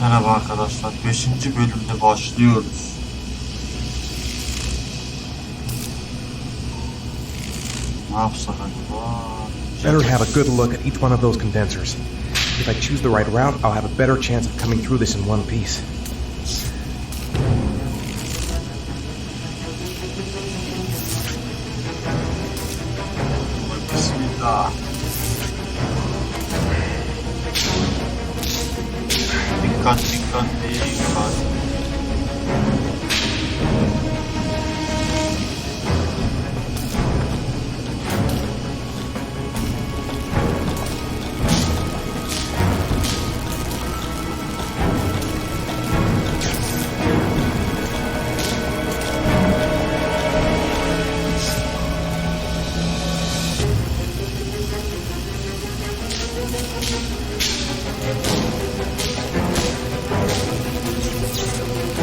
Merhaba arkadaşlar, 5. bölümde başlıyoruz. Ne yapsak acaba? Better have a good look at each one of those condensers. If I choose the right route, I'll have a better chance of coming through this in one piece. Bismillah. Dikkat, dikkat, dikkat.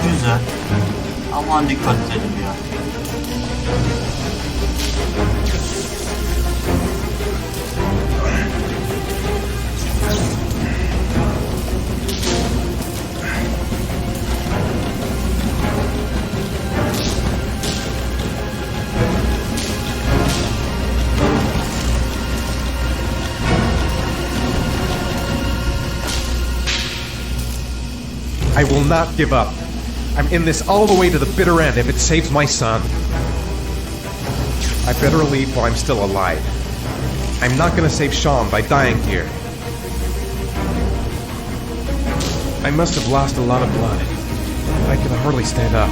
Güzel. Aman dikkat edelim ya. I will not give up. I'm in this all the way to the bitter end if it saves my son. I better leave while I'm still alive. I'm not gonna save Sean by dying here. I must have lost a lot of blood. I can hardly stand up.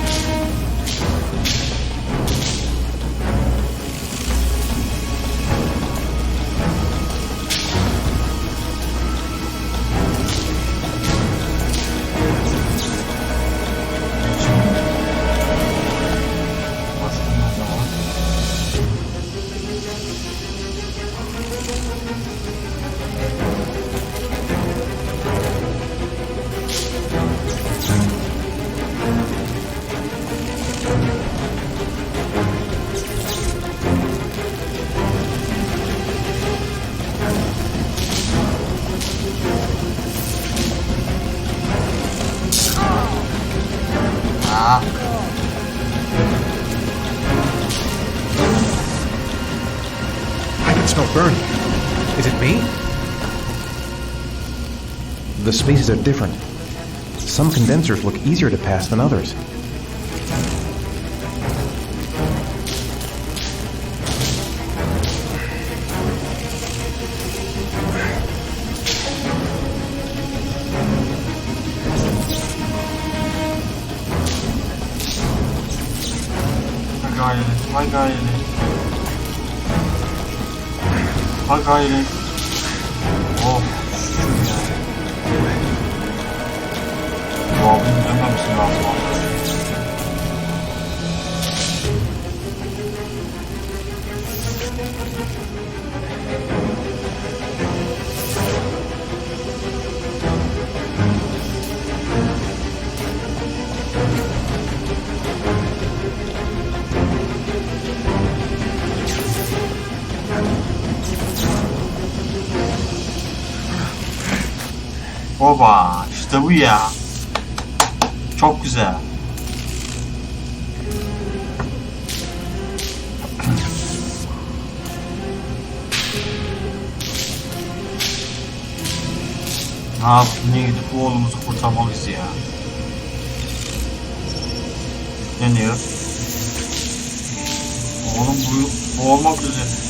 I can smell burn. Is it me? The spaces are different. Some condensers look easier to pass than others. Hay gayret. Ha gayret. Oh, şükür ya. Duabını dönmemesi lazım abi. Oba, işte bu ya. Çok güzel. Ne yapıp ne gidip oğlumuzu kurtarmalıyız ya. Yükleniyor. Oğlum bu olmak üzere.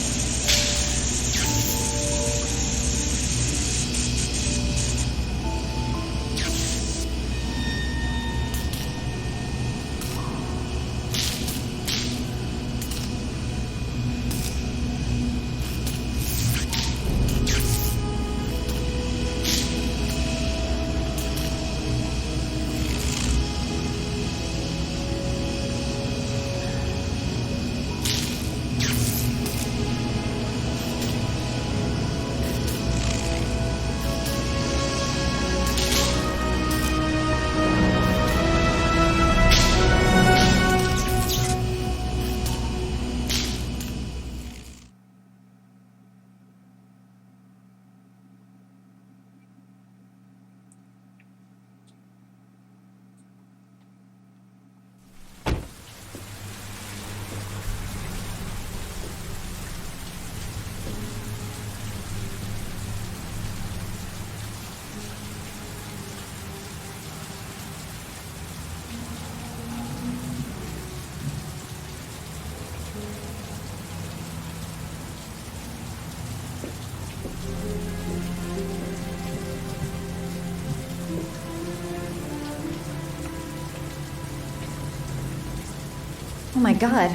my god.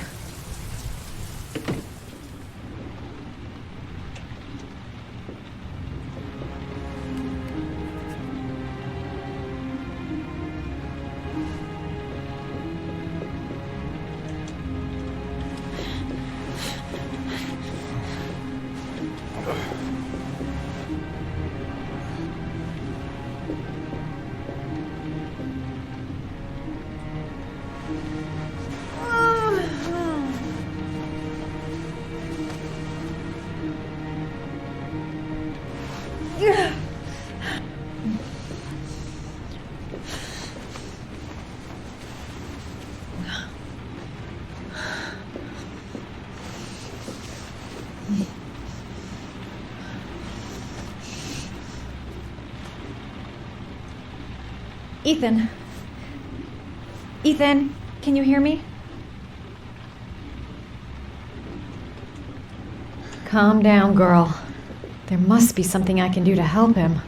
Ethan. Ethan, can you hear me? Calm down, girl. There must be something I can do to help him.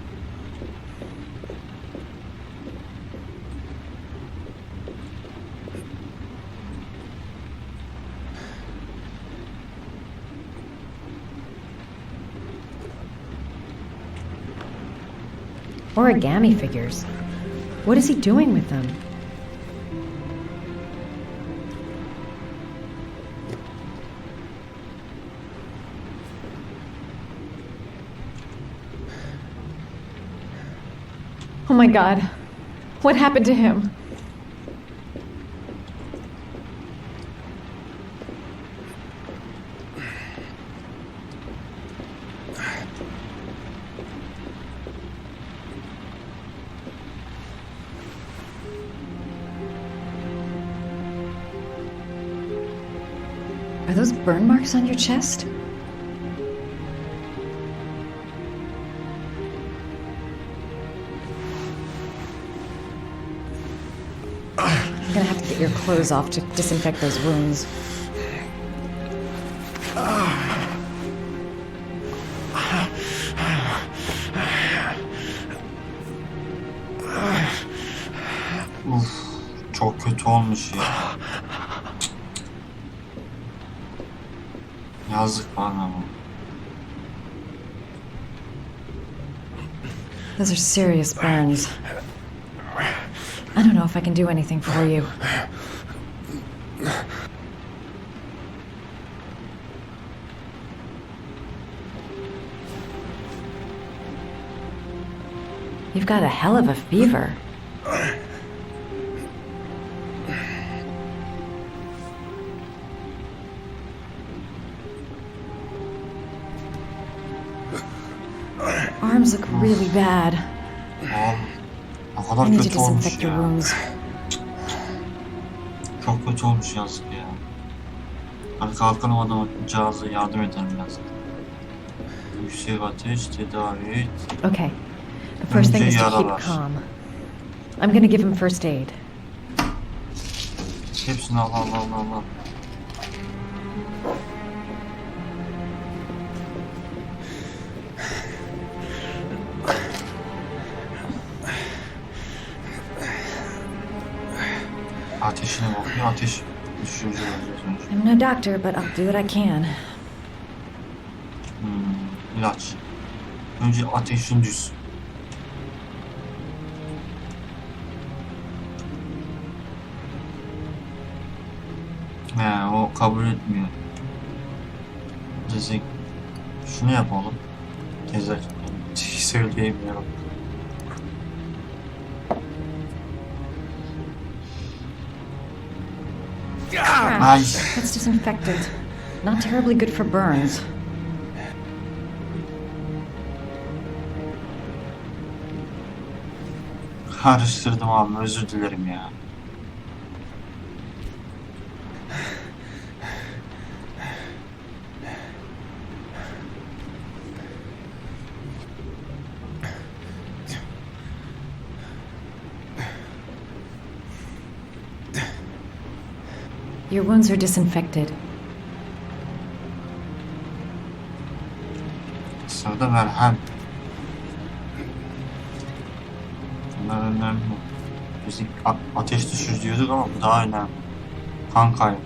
Origami figures. What is he doing with them? Oh my god. What happened to him? Are those burn marks on your chest? I'm gonna have to get your clothes off to disinfect those wounds. Uf, çok kötü olmuş ya. Yazık bana bu. Those are serious burns. I don't know if I can do anything for you. You've got a hell of a fever. Arms look really bad. O kadar I need to kötü olmuş disinfect your ya. wounds. Çok kötü olmuş, yazık ya. Hadi kalkalım, adamcağıza yardım edelim biraz. Yüksek ateş, tedavi et. Okay. The first thing is to keep Yaralar. calm. I'm gonna give him first aid. Hepsini al. Ateşine bakıyor, ateş düşürücü olacak. I'm no doctor, but I'll do what I can. İlaç. Önce ateşin düşsün. O kabul etmiyor. Desek şunu yapalım. Gezer. Söyleyemiyorum. Nice. That's disinfectant. Not terribly good for burns. Karıştırdım abi, özür dilerim ya. Your wounds are disinfected. Sırada merhem. Bunlar önemli. Biz ateş düşürücü diyorduk ama bu daha önemli. Kan kaybı.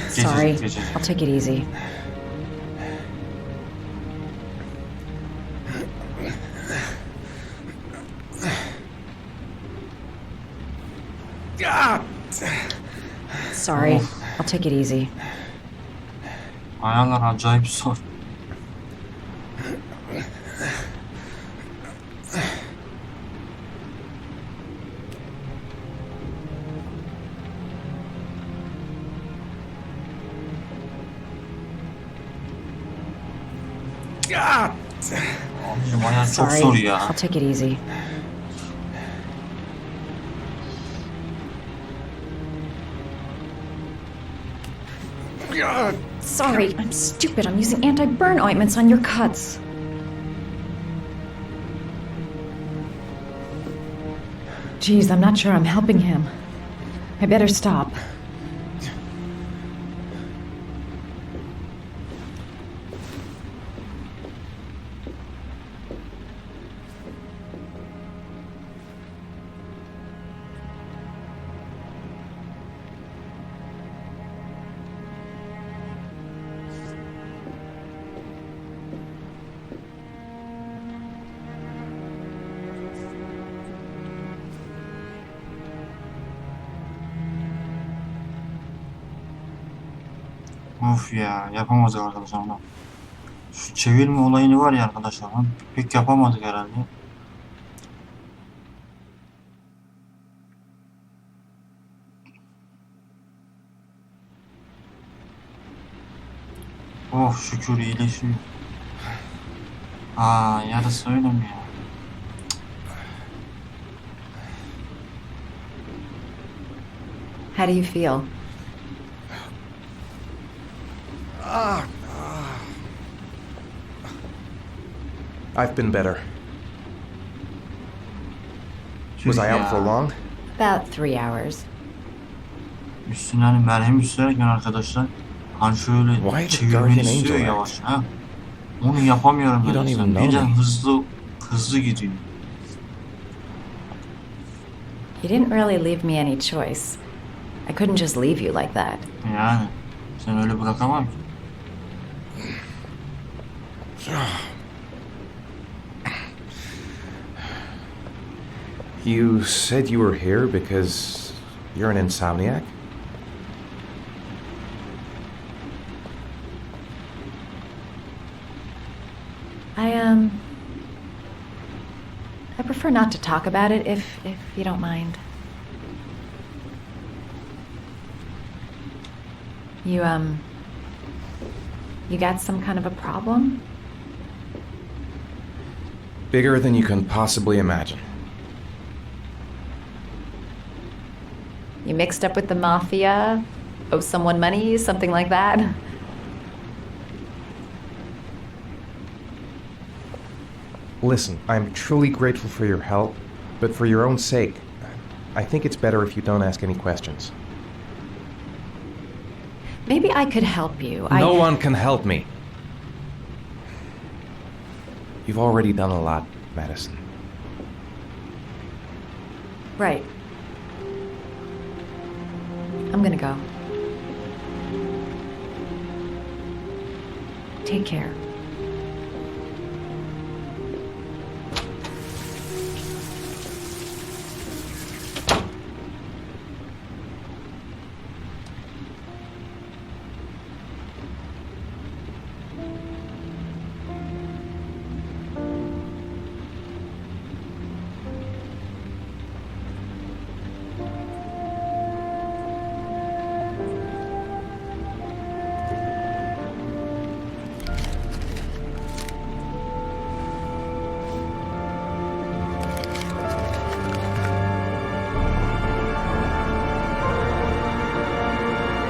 Sorry, Geçecek. I'll take it easy. Sorry, I'll take it easy. Ayarlar acayip zor. Abicim ayar çok Sorry, zor ya. I'll take it easy. Sorry, I'm stupid. I'm using anti-burn ointments on your cuts. Geez, I'm not sure I'm helping him. I better stop. Of ya yapamadık arkadaşlar onu. Şu çevirme olayını var ya arkadaşlar onu pek yapamadık herhalde. Oh şükür iyileşiyor. Aa yarısı öyle mi ya? How do you feel? I've been better. Was I out for long? About 3 hours. Üstüne hani merhem sürerken arkadaşlar hani şöyle Why did çevirmeni Guardian istiyor Angel yavaş ha. Onu yapamıyorum You ben. don't even Sen know birden me. hızlı gidiyor. You didn't really leave me any choice. I couldn't just leave you like that. Yani sen öyle bırakamam ki. You said you were here because you're an insomniac? I prefer not to talk about it if you don't mind. You got some kind of a problem? Bigger than you can possibly imagine. You mixed up with the mafia? Owe someone money? Something like that? Listen, I'm truly grateful for your help, but for your own sake, I think it's better if you don't ask any questions. Maybe I could help you. No one can help me. You've already done a lot, Madison. Right. I'm gonna go. Take care.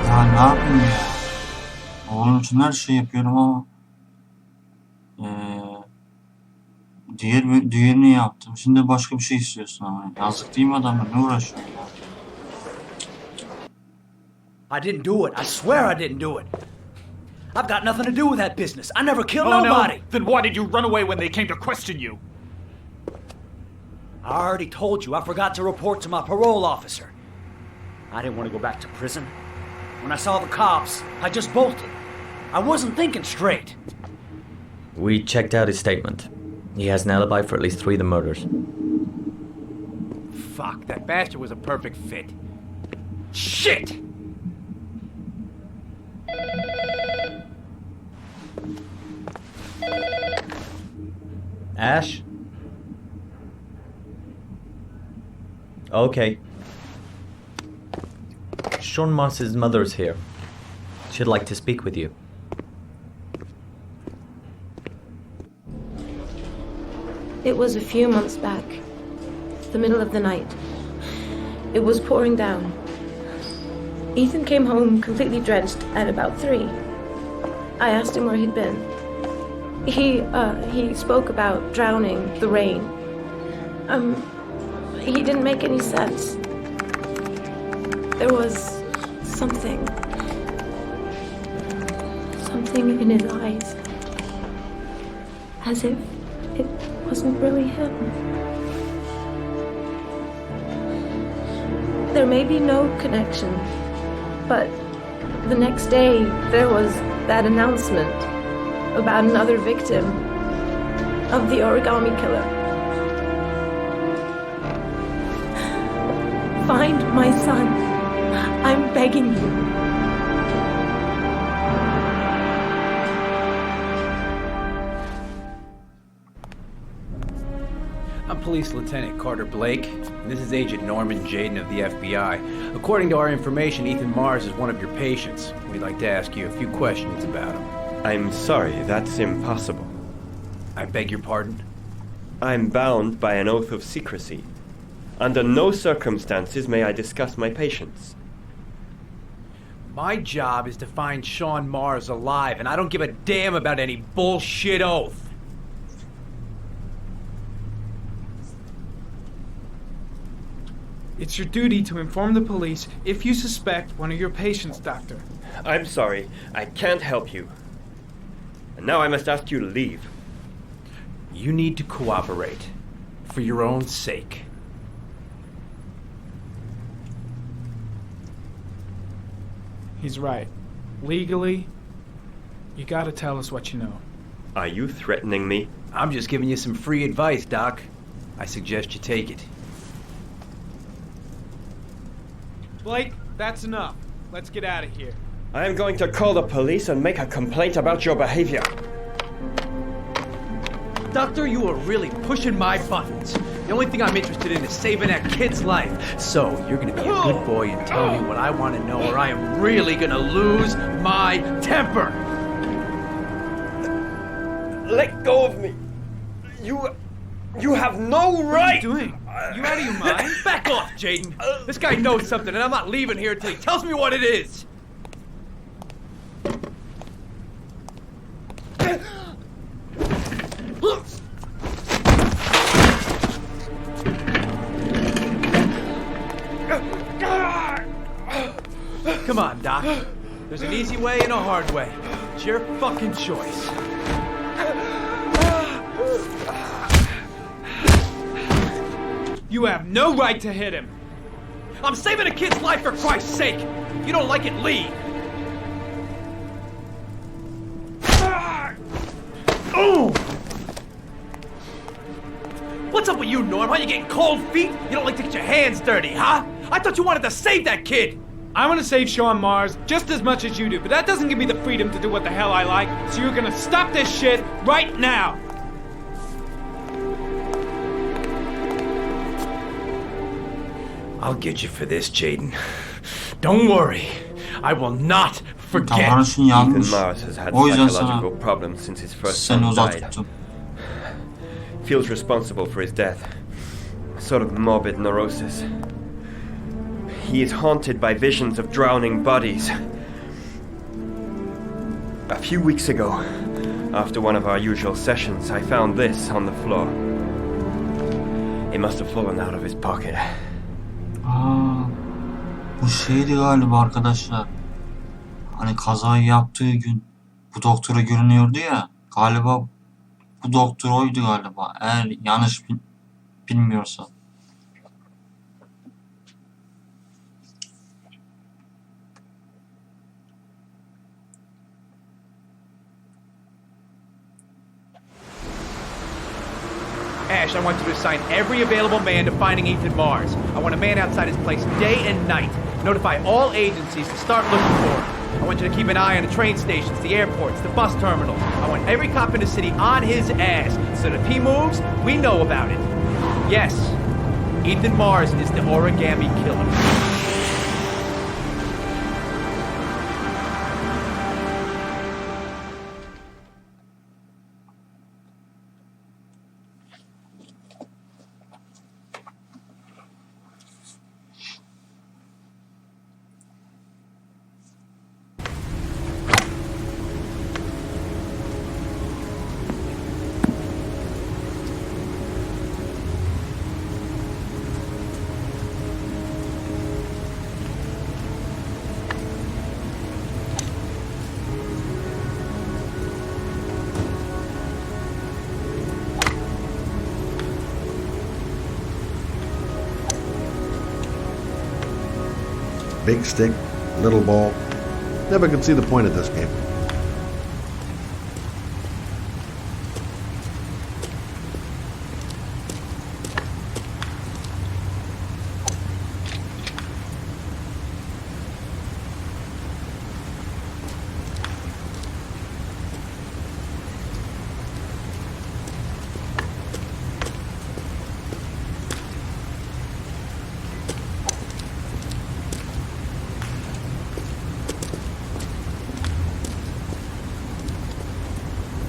Ya ne yapayım ya? Oğlum için her şey yapıyorum ama diğerini yaptım. Şimdi başka bir şey istiyorsun ama. Yazık değil mi adamla? Ne uğraşıyorsun ya? I didn't do it. I swear I didn't do it. I've got nothing to do with that business. I never killed Oh, nobody. no? Then why did you run away when they came to question you? I already told you I forgot to report to my parole officer. I didn't want to go back to prison. When I saw the cops, I just bolted. I wasn't thinking straight. We checked out his statement. He has an alibi for at least 3 of the murders. Fuck, that bastard was a perfect fit. Shit! Ash? Okay. Sean Mars's mother's here. She'd like to speak with you. It was a few months back, the middle of the night. It was pouring down. Ethan came home completely drenched at about 3. I asked him where he'd been. He spoke about drowning, the rain. He didn't make any sense. There was something in his eyes. As if it wasn't really him. There may be no connection, but the next day there was that announcement about another victim of the origami killer. Find my son. I'm begging you. I'm Police Lieutenant Carter Blake, and this is Agent Norman Jaden of the FBI. According to our information, Ethan Mars is one of your patients. We'd like to ask you a few questions about him. I'm sorry, that's impossible. I beg your pardon? I'm bound by an oath of secrecy. Under no circumstances may I discuss my patients. My job is to find Sean Mars alive, and I don't give a damn about any bullshit oath. It's your duty to inform the police if you suspect one of your patients, Doctor. I'm sorry, I can't help you. And now I must ask you to leave. You need to cooperate, for your own sake. He's right. Legally, you gotta tell us what you know. Are you threatening me? I'm just giving you some free advice, Doc. I suggest you take it. Blake, that's enough. Let's get out of here. I am going to call the police and make a complaint about your behavior. Doctor, you are really pushing my buttons. The only thing I'm interested in is saving that kid's life. So, you're gonna be a good boy and tell me what I want to know, or I am really gonna lose my temper. Let go of me. You have no right. What are you doing? You out of your mind? Back off, Jaden. This guy knows something, and I'm not leaving here until he tells me what it is. Come on, Doc. There's an easy way and a hard way. It's your fucking choice. You have no right to hit him. I'm saving a kid's life for Christ's sake. If you don't like it, leave. Oh! What's up with you, Norm? How you getting cold feet? You don't like to get your hands dirty, huh? I thought you wanted to save that kid. I want to save Sean Mars just as much as you do, but that doesn't give me the freedom to do what the hell I like, so you're gonna stop this shit right now! I'll get you for this, Jaden. Don't worry. I will not forget. Davranışın Ethan yanlış. Mars has had O yüzden psychological sana problems since his first seni son uzak died. tuttum. Feels responsible for his death. A sort of morbid neurosis. He is haunted by visions of drowning bodies. A few weeks ago, after one of our usual sessions, I found this on the floor. It must have fallen out of his pocket. Aa, bu şeydi galiba arkadaşlar. Hani kazayı yaptığı gün Bu doktora görünüyordu ya. Galiba bu doktor oydu galiba. Eğer yanlış bilmiyorsam. Ash, I want you to assign every available man to finding Ethan Mars. I want a man outside his place day and night. Notify all agencies to start looking for him. I want you to keep an eye on the train stations, the airports, the bus terminals. I want every cop in the city on his ass, so that if he moves, we know about it. Yes, Ethan Mars is the origami killer. Big stick, little ball. Never could see the point of this game.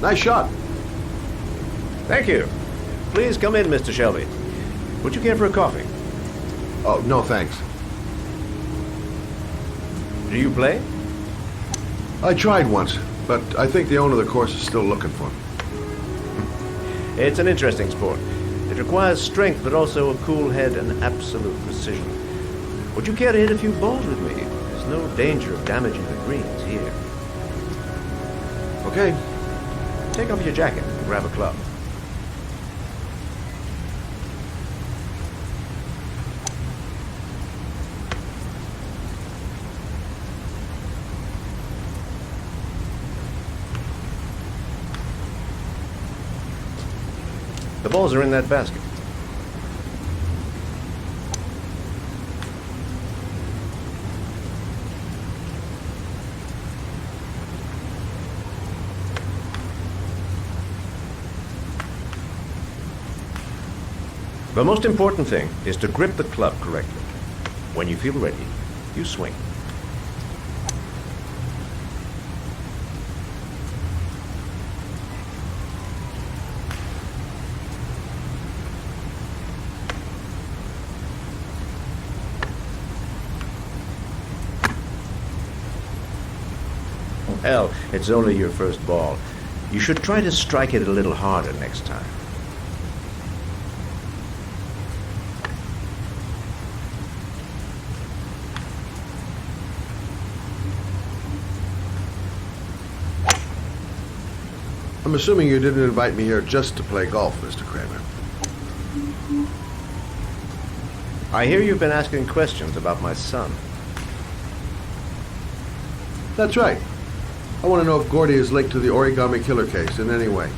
Nice shot. Thank you. Please come in, Mr. Shelby. Would you care for a coffee? Oh, no thanks. Do you play? I tried once, but I think the owner of the course is still looking for me. It's an interesting sport. It requires strength, but also a cool head and absolute precision. Would you care to hit a few balls with me? There's no danger of damaging the greens here. Okay. Take off your jacket and grab a club. The balls are in that basket. The most important thing is to grip the club correctly. When you feel ready, you swing. Hell, it's only your first ball. You should try to strike it a little harder next time. I'm assuming you didn't invite me here just to play golf, Mr. Kramer. I hear you've been asking questions about my son. That's right. I want to know if Gordy is linked to the origami killer case in any way.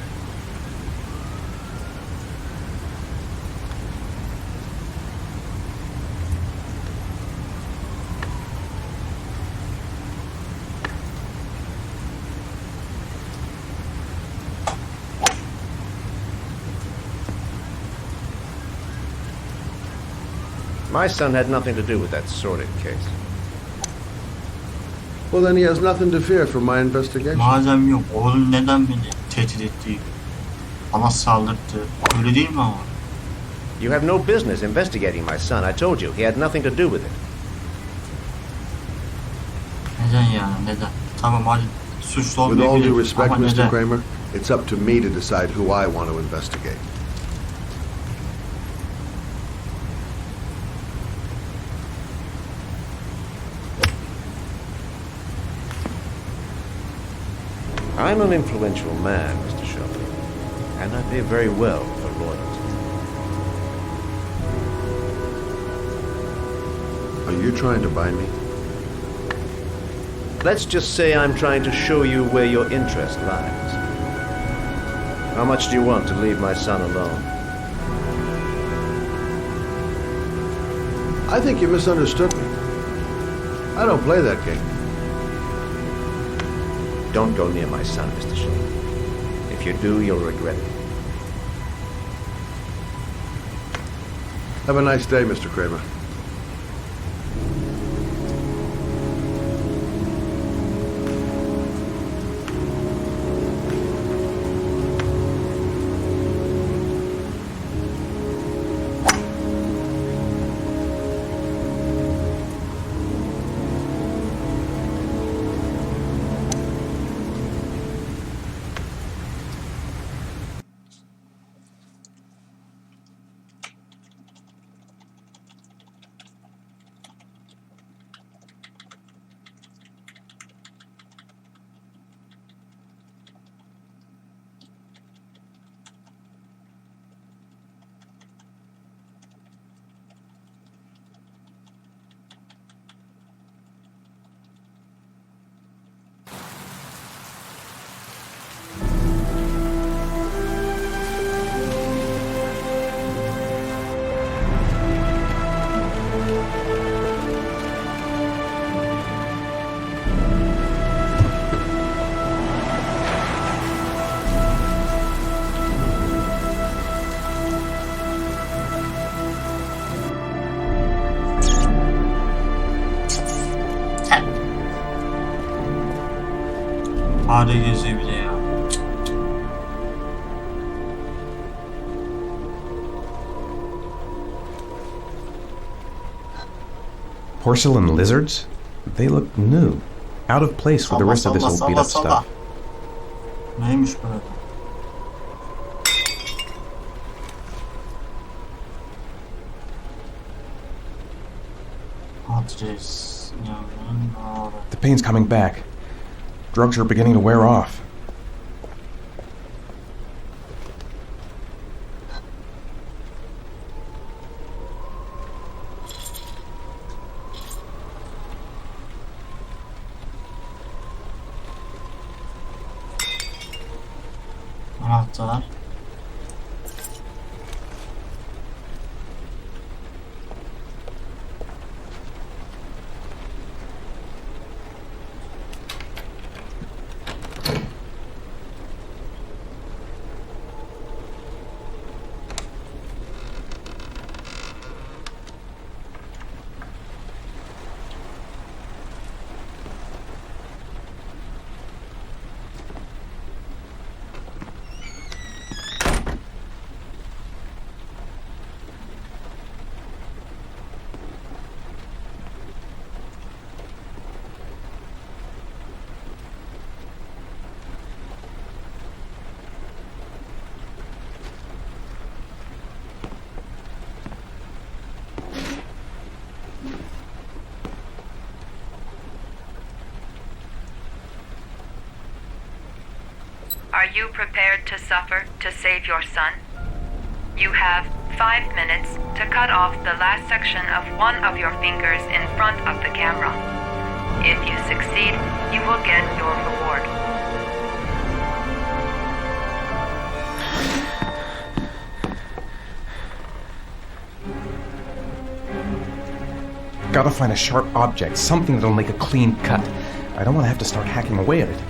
My son had nothing to do with that sordid case. Well, then he has nothing to fear from my investigation. Madem yok, oğlum neden beni tehdit etti? Bana saldırdı. Öyle değil mi ama? You have no business investigating my son. I told you, he had nothing to do with it. Neden yani, neden? Tamam hadi suçlu With all olmayabilir due respect, ama Mr. neden? Kramer, it's up to me to decide who I want to investigate. I'm an influential man, Mr. Shelby, and I pay very well for loyalty. Are you trying to buy me? Let's just say I'm trying to show you where your interest lies. How much do you want to leave my son alone? I think you misunderstood me. I don't play that game. Don't go near my son, Mr. Shelby. If you do, you'll regret it. Have a nice day, Mr. Kramer. Fare geziyor bir de ya. Porcelain lizards? They look new. Out of place with the rest of this old beat-up stuff. Neymiş böyle? Adres. The pain's coming back. Drugs are beginning to wear off. Anahtar. Are you prepared to suffer to save your son? You have 5 minutes to cut off the last section of one of your fingers in front of the camera. If you succeed, you will get your reward. Gotta find a sharp object, something that'll make a clean cut. I don't want to have to start hacking away at it.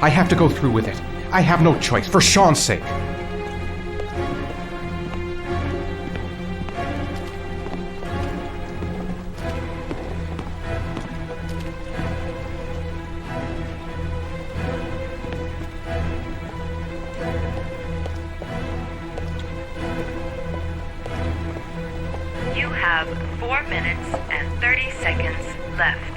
I have to go through with it. I have no choice, for Sean's sake. have 4 minutes and 30 seconds left.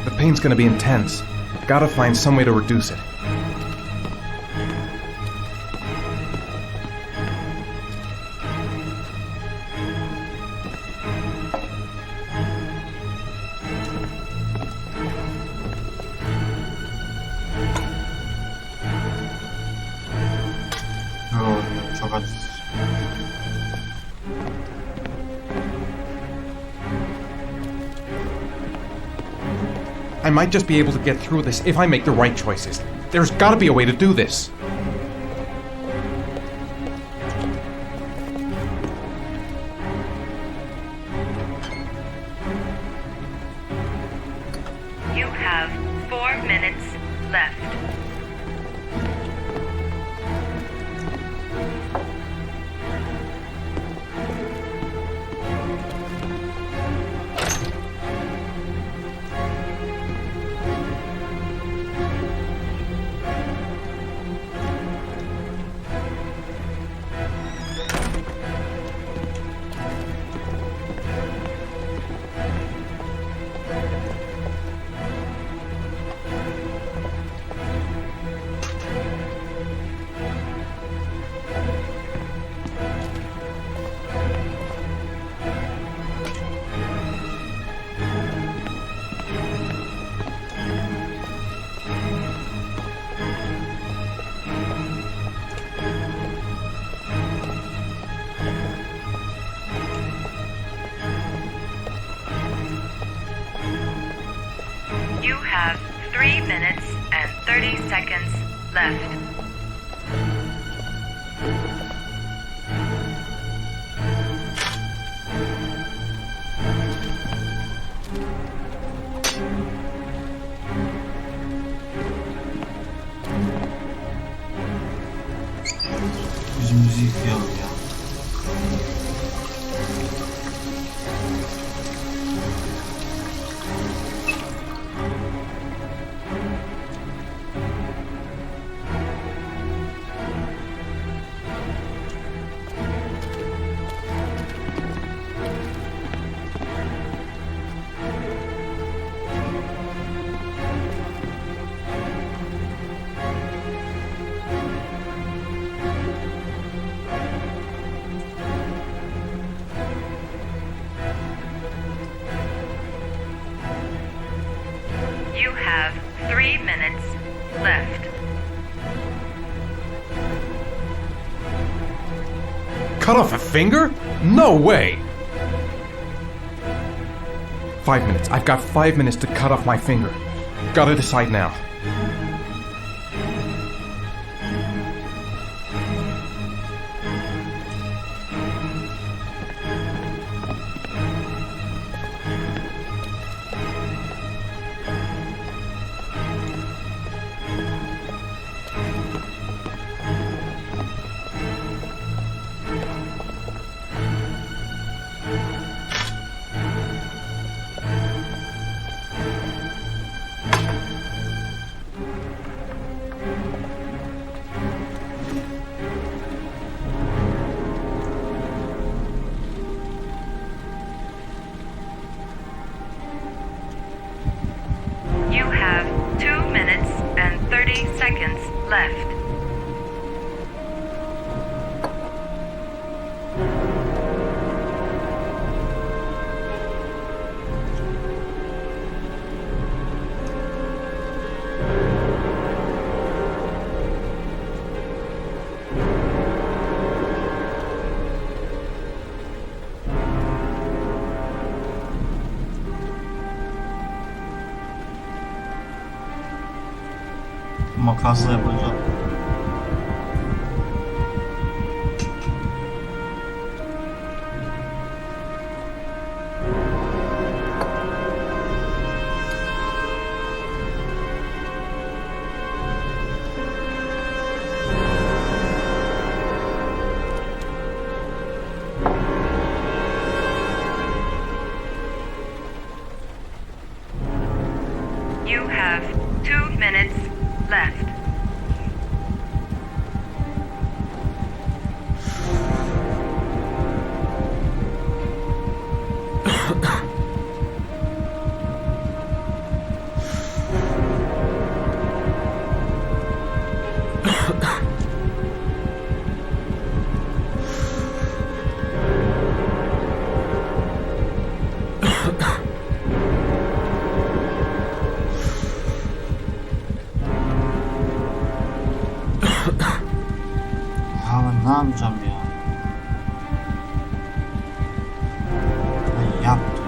The pain's gonna be intense. Gotta find some way to reduce it. Çok acısız. I might just be able to get through this if I make the right choices. There's gotta be a way to do this. You have 4 minutes left. You have 3 minutes and 30 seconds left. Yüzümüzü yıkayalım ya. You have 3 minutes left. Cut off a finger? No way! 5 minutes. I've got 5 minutes to cut off my finger. Gotta decide now. You have 2 minutes and 30 seconds left. Makasla yapacağım. You You have 2 minutes left. Ya ben ne yapacağım ya? Ben yaptım.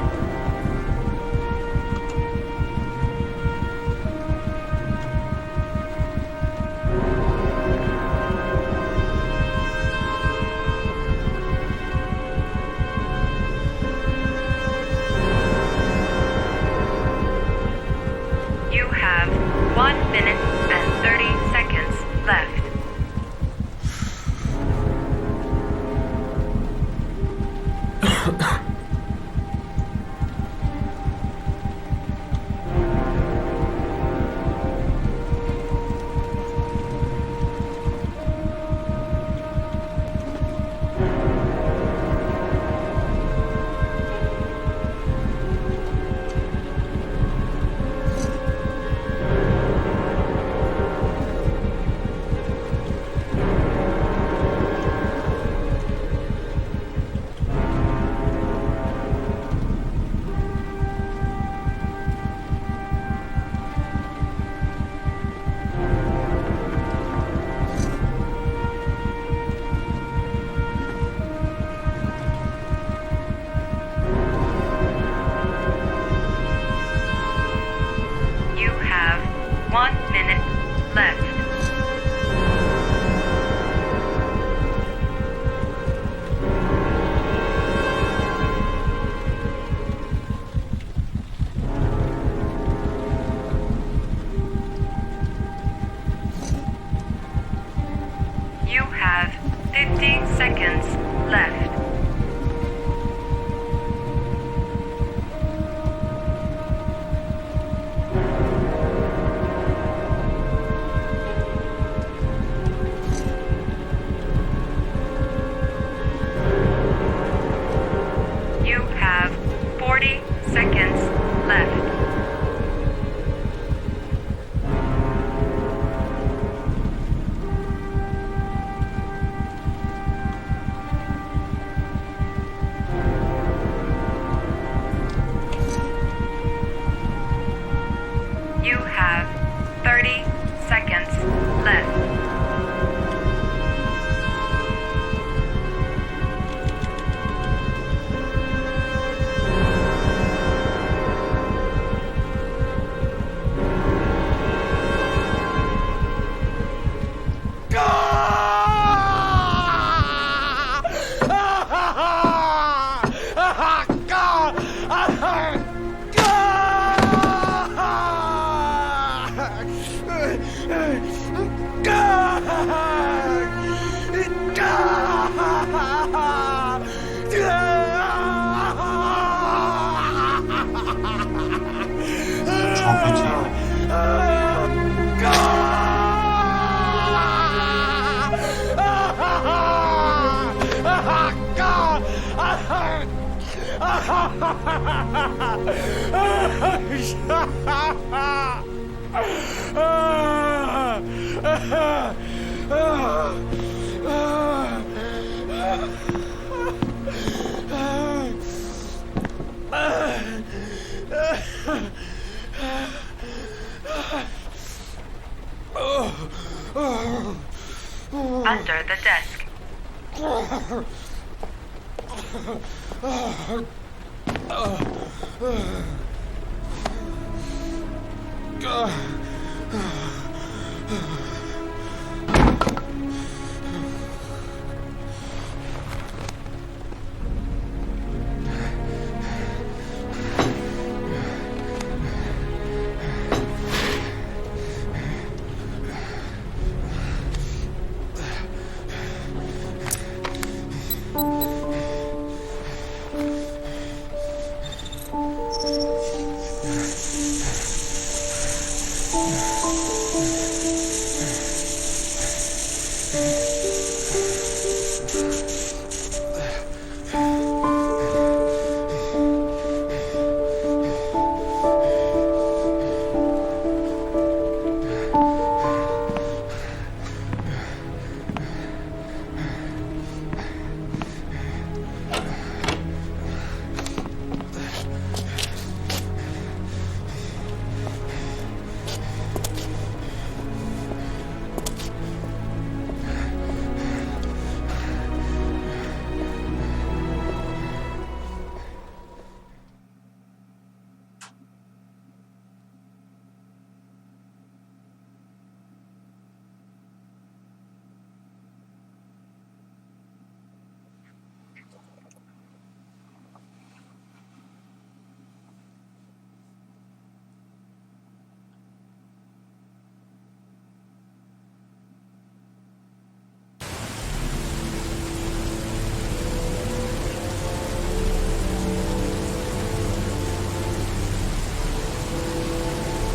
You have 1 minute and 30 seconds left. You have 1 minute left. You have 50 seconds left. You have 40 seconds left. You have 30 seconds left. Çok kötü ya. Under the desk.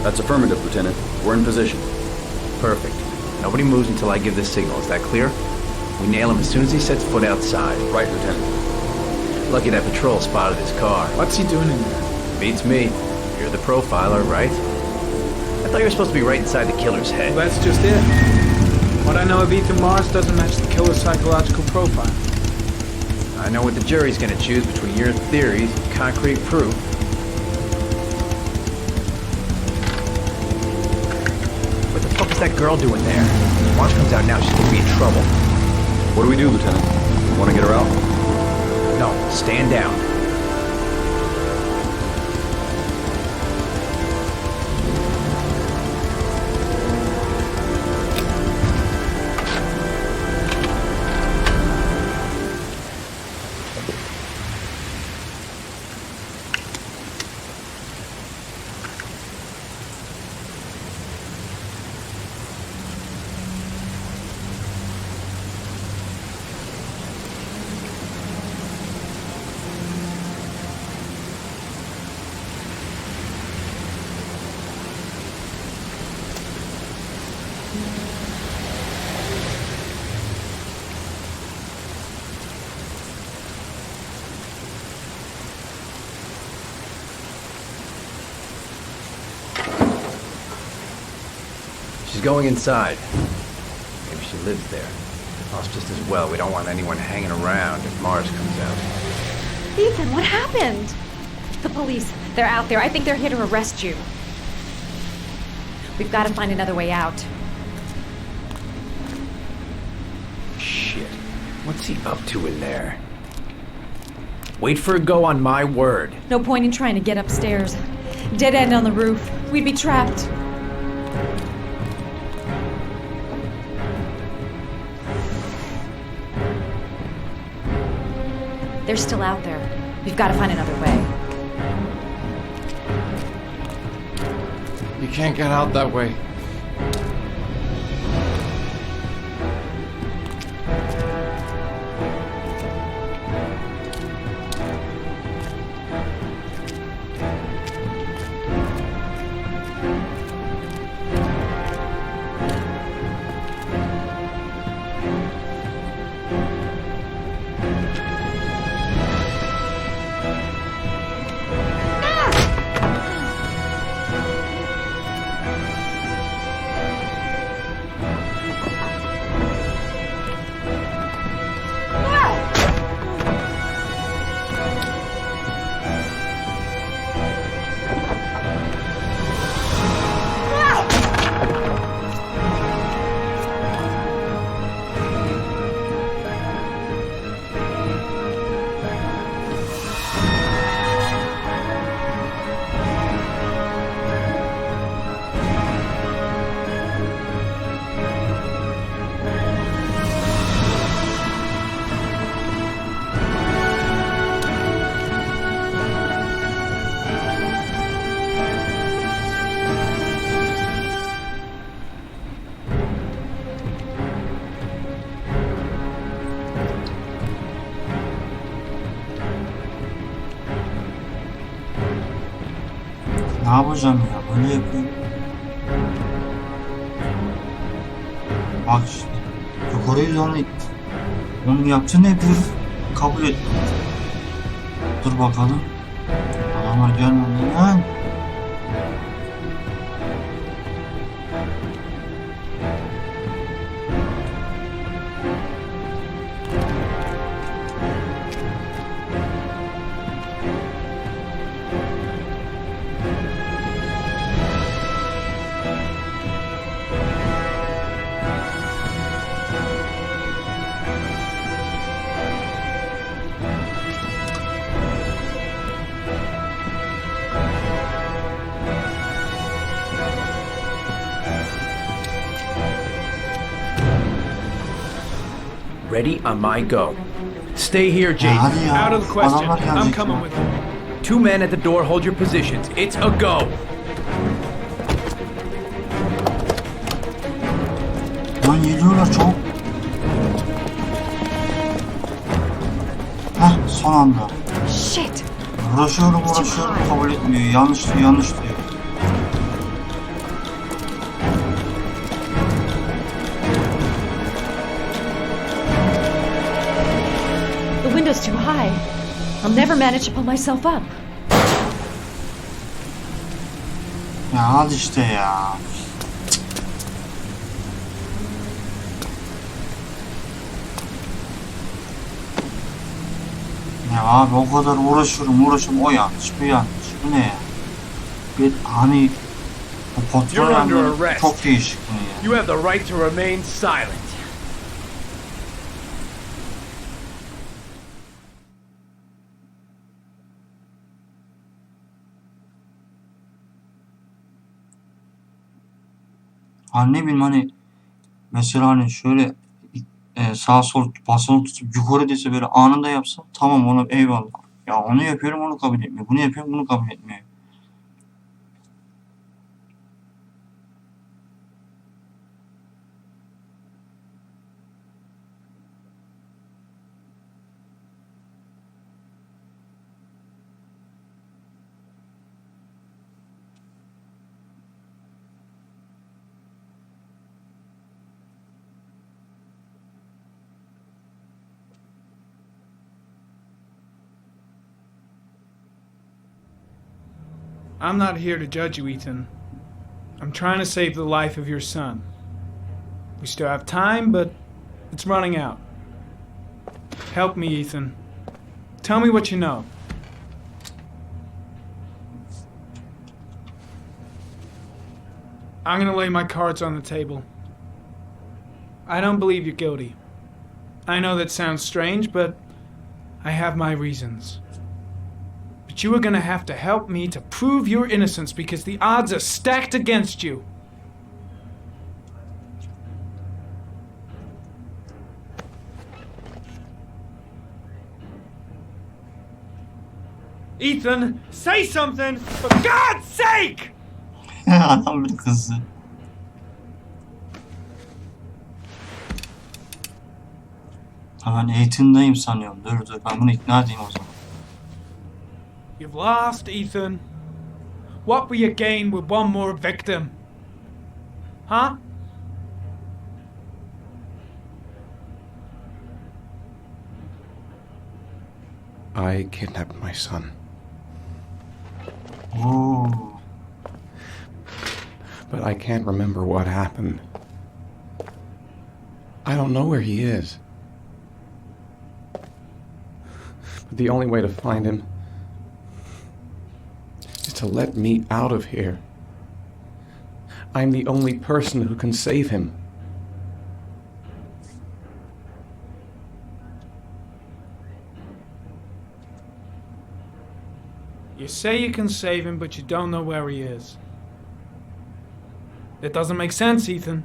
That's affirmative, Lieutenant. We're in position. Perfect. Nobody moves until I give the signal. Is that clear? We nail him as soon as he sets foot outside. Right, Lieutenant. Lucky that patrol spotted his car. What's he doing in there? Beats me. You're the profiler, right? I thought you were supposed to be right inside the killer's head. Well, that's just it. What I know of Ethan Mars doesn't match the killer's psychological profile. I know what the jury's gonna choose between your theories and concrete proof. What the fuck is that girl doing there? If Mars comes out now, she's gonna be in trouble. What do we do, Lieutenant? Want to get her out? No, stand down. She's going inside. Maybe she lives there. Oh, it's just as well. We don't want anyone hanging around if Mars comes out. Ethan, what happened? The police. They're out there. I think they're here to arrest you. We've got to find another way out. Shit. What's he up to in there? Wait for a go on my word. No point in trying to get upstairs. Dead end on the roof. We'd be trapped. They're still out there. We've got to find another way. You can't get out that way. Ne yapacağım ya? Böyle yapıyorum. Bak işte. Yukarıyı sonra onun yapacağını yapıyoruz. Kabul et. Dur bakalım. Adamlar gelmedi lan. Ready on my go. Stay here, Jason. Out of the question. I'm coming with you. 2 men at the door, hold your positions. It's a go. Lan geliyorlar çok. Heh, son anda. Shit. Uğraşıyorum kabul etmiyor. Yanlış diyor. is too high. I'll never manage to pull myself up. Ya al işte ya. Ya abi o kadar uğraşıyorum o yanlış bu yanlış bu ne ya? Bir hani o kontrol yani çok değişik bu ya. You have the right to remain silent. Hani ne bileyim hani mesela hani şöyle sağ sol basılı tutup yukarı dese böyle anında yapsa tamam ona eyvallah. Ya onu yapıyorum onu kabul etmiyor. Bunu yapıyorum bunu kabul etmiyor. I'm not here to judge you, Ethan. I'm trying to save the life of your son. We still have time, but it's running out. Help me, Ethan. Tell me what you know. I'm gonna lay my cards on the table. I don't believe you're guilty. I know that sounds strange, but I have my reasons. But you are gonna have to help me to prove your innocence because the odds are stacked against you. Ethan, say something, for God's sake! Adam bir kızdı. Ha ben eğitimdeyim sanıyorum. Dur ben bunu ikna edeyim o zaman. You've lost, Ethan. What will you gain with one more victim? Huh? I kidnapped my son. Ooh. But I can't remember what happened. I don't know where he is. But the only way to find him is to let me out of here. I'm the only person who can save him. You say you can save him, but you don't know where he is. It doesn't make sense, Ethan.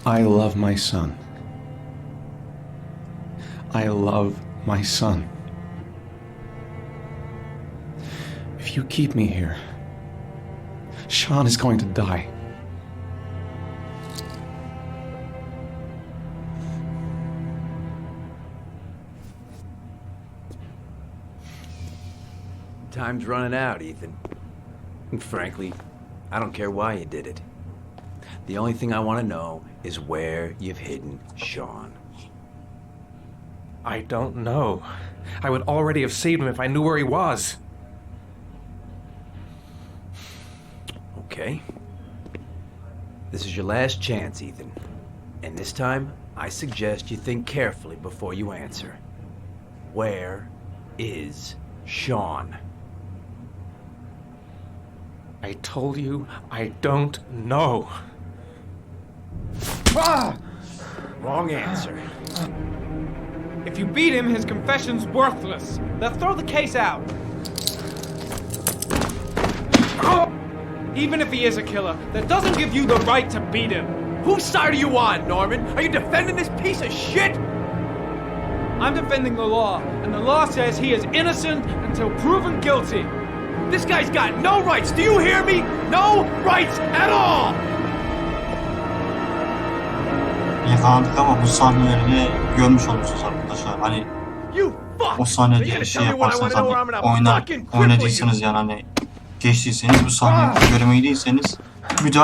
I love my son. I love my son. If you keep me here, Sean is going to die. Time's running out, Ethan. And frankly, I don't care why you did it. The only thing I want to know is where you've hidden Sean. I don't know. I would already have saved him if I knew where he was. Okay. This is your last chance, Ethan. And this time, I suggest you think carefully before you answer. Where is Sean? I told you I don't know. Ah! Wrong answer. If you beat him, his confession's worthless. They'll throw the case out. Even if he is a killer, that doesn't give you the right to beat him. Whose side are you on, Norman? Are you defending this piece of shit? I'm defending the law, and the law says he is innocent until proven guilty. This guy's got no rights, do you hear me? No rights at all! Yakalandık ama bu sahnelerini görmüş olmuşsunuz arkadaşlar. Hani o sahne diye bir şey yaparsanız hani oynadıysanız yani hani geçtiyseniz bu sahneyi göremediyseniz Blake,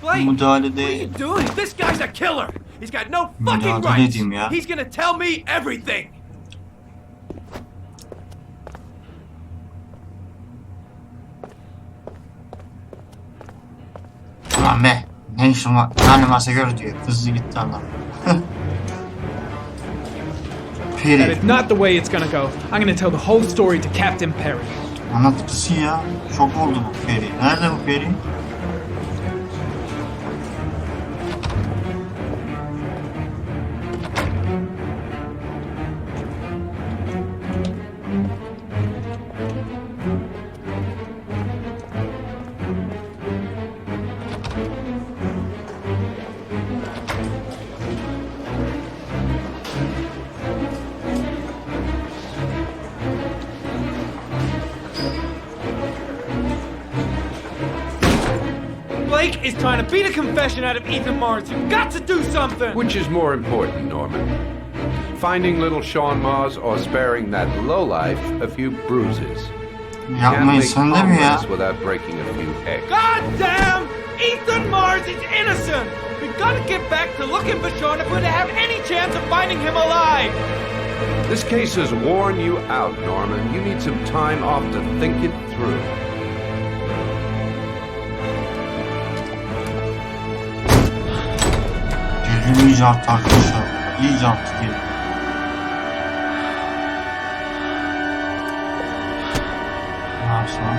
what are you müdahalede doing? This guy's a killer. He's got no fucking müdahale rights. edeyim ya. He's gonna tell me everything. Ulan be, ne işin var? Yani masa gör diyor. Hızlı gitti adam. That Peri. is not the way it's gonna go. I'm gonna tell the whole story to Captain Perry. Anlatıcısı ya. Şok oldu bu Peri. Nerede bu Peri? Blake is trying to beat a confession out of Ethan Mars. You've got to do something! Which is more important, Norman? Finding little Sean Mars or sparing that lowlife a few bruises? Yapmayın sen de mi ya? Without breaking a few eggs. God damn! Ethan Mars is innocent! We've got to get back to looking for Sean if we're to have any chance of finding him alive! This case has worn you out, Norman. You need some time off to think it through. Gözüm iyice arttı arkadaşlar. İyice arttı geliyor. Ne yapsam?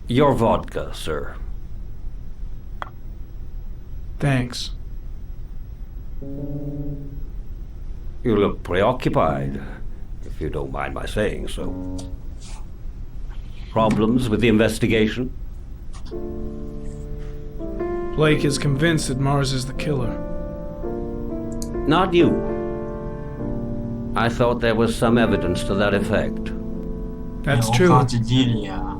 Your vodka, sir. Thanks. You look preoccupied, if you don't mind my saying so. Problems with the investigation? Blake is convinced that Mars is the killer. Not you. I thought there was some evidence to that effect. That's O true. katil değil ya.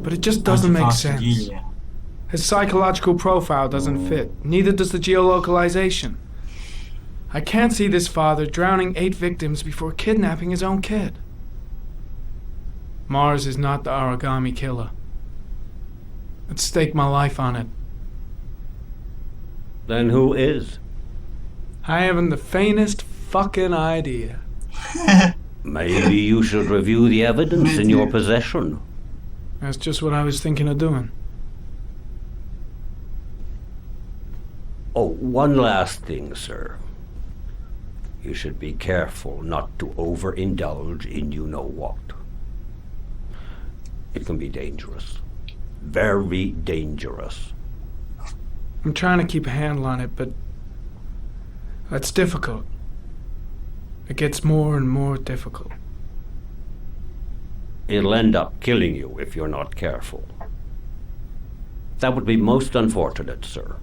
But it just doesn't make Katil değil sense. ya. His psychological profile doesn't fit. Neither does the geolocalization. I can't see this father drowning 8 victims before kidnapping his own kid. Mars is not the origami killer. I'd stake my life on it. Then who is? I haven't the faintest fucking idea. Maybe you should review the evidence in your possession. That's just what I was thinking of doing. Oh, one last thing, sir. You should be careful not to overindulge in you-know-what. It can be dangerous. Very dangerous. I'm trying to keep a handle on it, but that's difficult. It gets more and more difficult. It'll end up killing you if you're not careful. That would be most unfortunate, sir.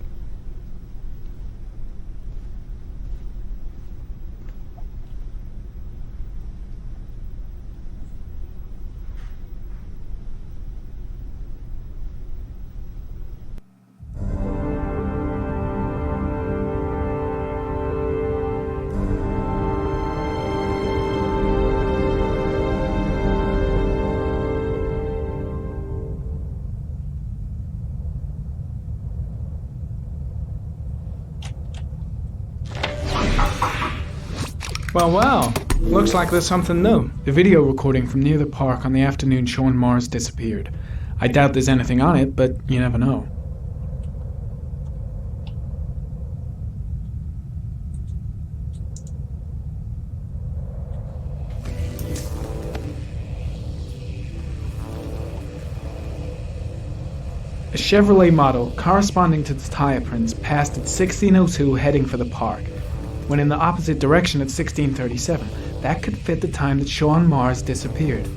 Well. Looks like there's something new. The video recording from near the park on the afternoon Sean Mars disappeared. I doubt there's anything on it, but you never know. A Chevrolet model corresponding to the tire prints passed at 16:02 heading for the park, when in the opposite direction at 16:37. That could fit the time that Sean Mars disappeared.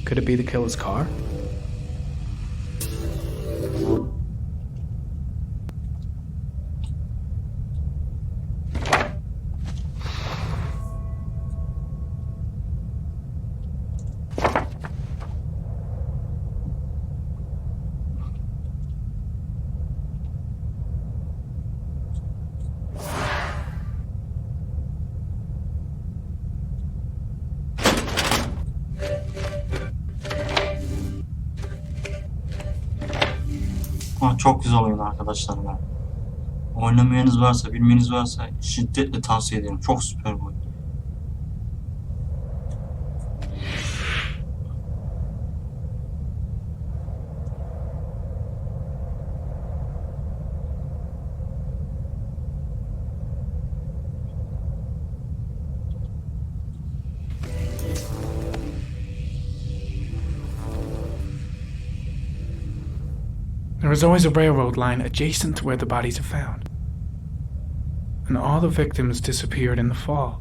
Could it be the killer's car? Çok güzel oyun arkadaşlar ya. Oynamayanız varsa, bilmeniz varsa şiddetle tavsiye ederim. Çok süper bir oyun. There is always a railroad line adjacent to where the bodies are found. And all the victims disappeared in the fall.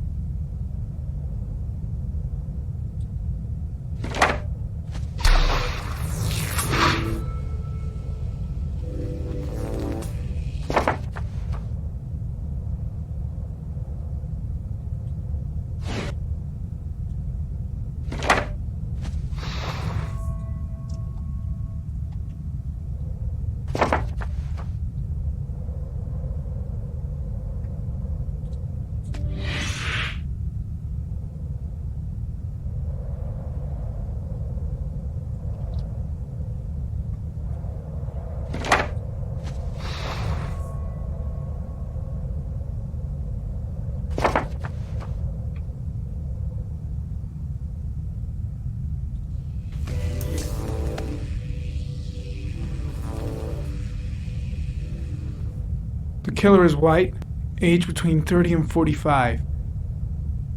The killer is white, aged between 30 and 45.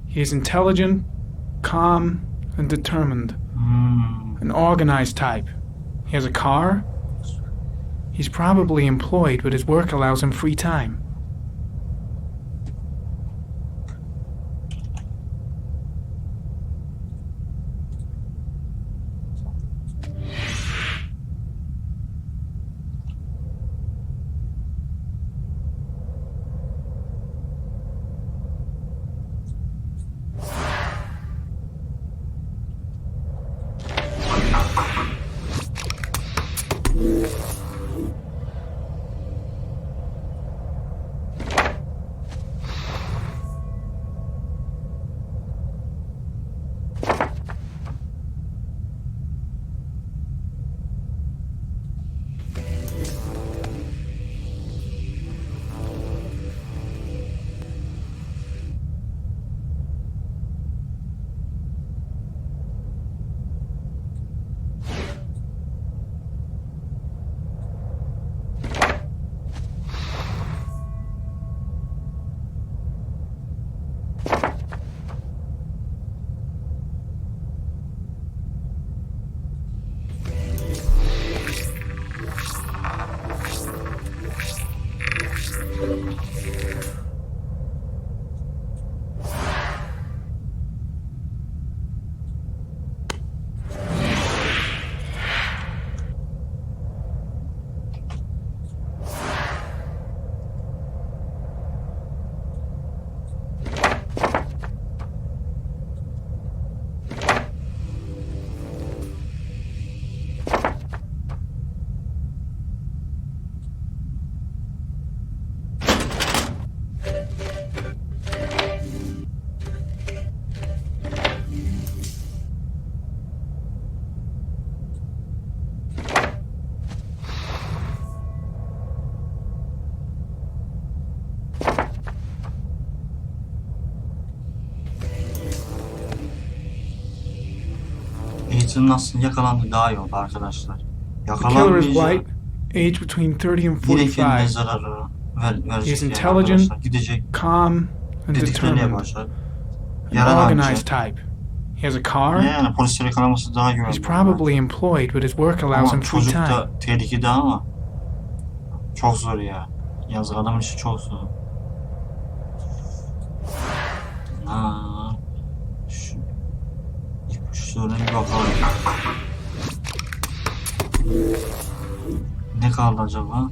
He is intelligent, calm, and determined. An organized type. He has a car. He's probably employed, but his work allows him free time. Babasının aslında yakalandığı daha iyi oldu arkadaşlar. The killer is white, Yakalanmayınca age between 30 and yine kendine 45. zararı He's verecek yani intelligent, arkadaşlar. Gidecek, calm, and dediklerini determined. yapacak. An Yaran organized alacak. type. He has a car. Yani polisleri yakalaması daha güvenli. He's probably employed, but his work allows Ama him free çocuk time. da tehlikede ama çok zor ya. Yazık adamın işi çok zor. Ha. Şu ipuçlarına bir bakalım. Ne kaldı acaba?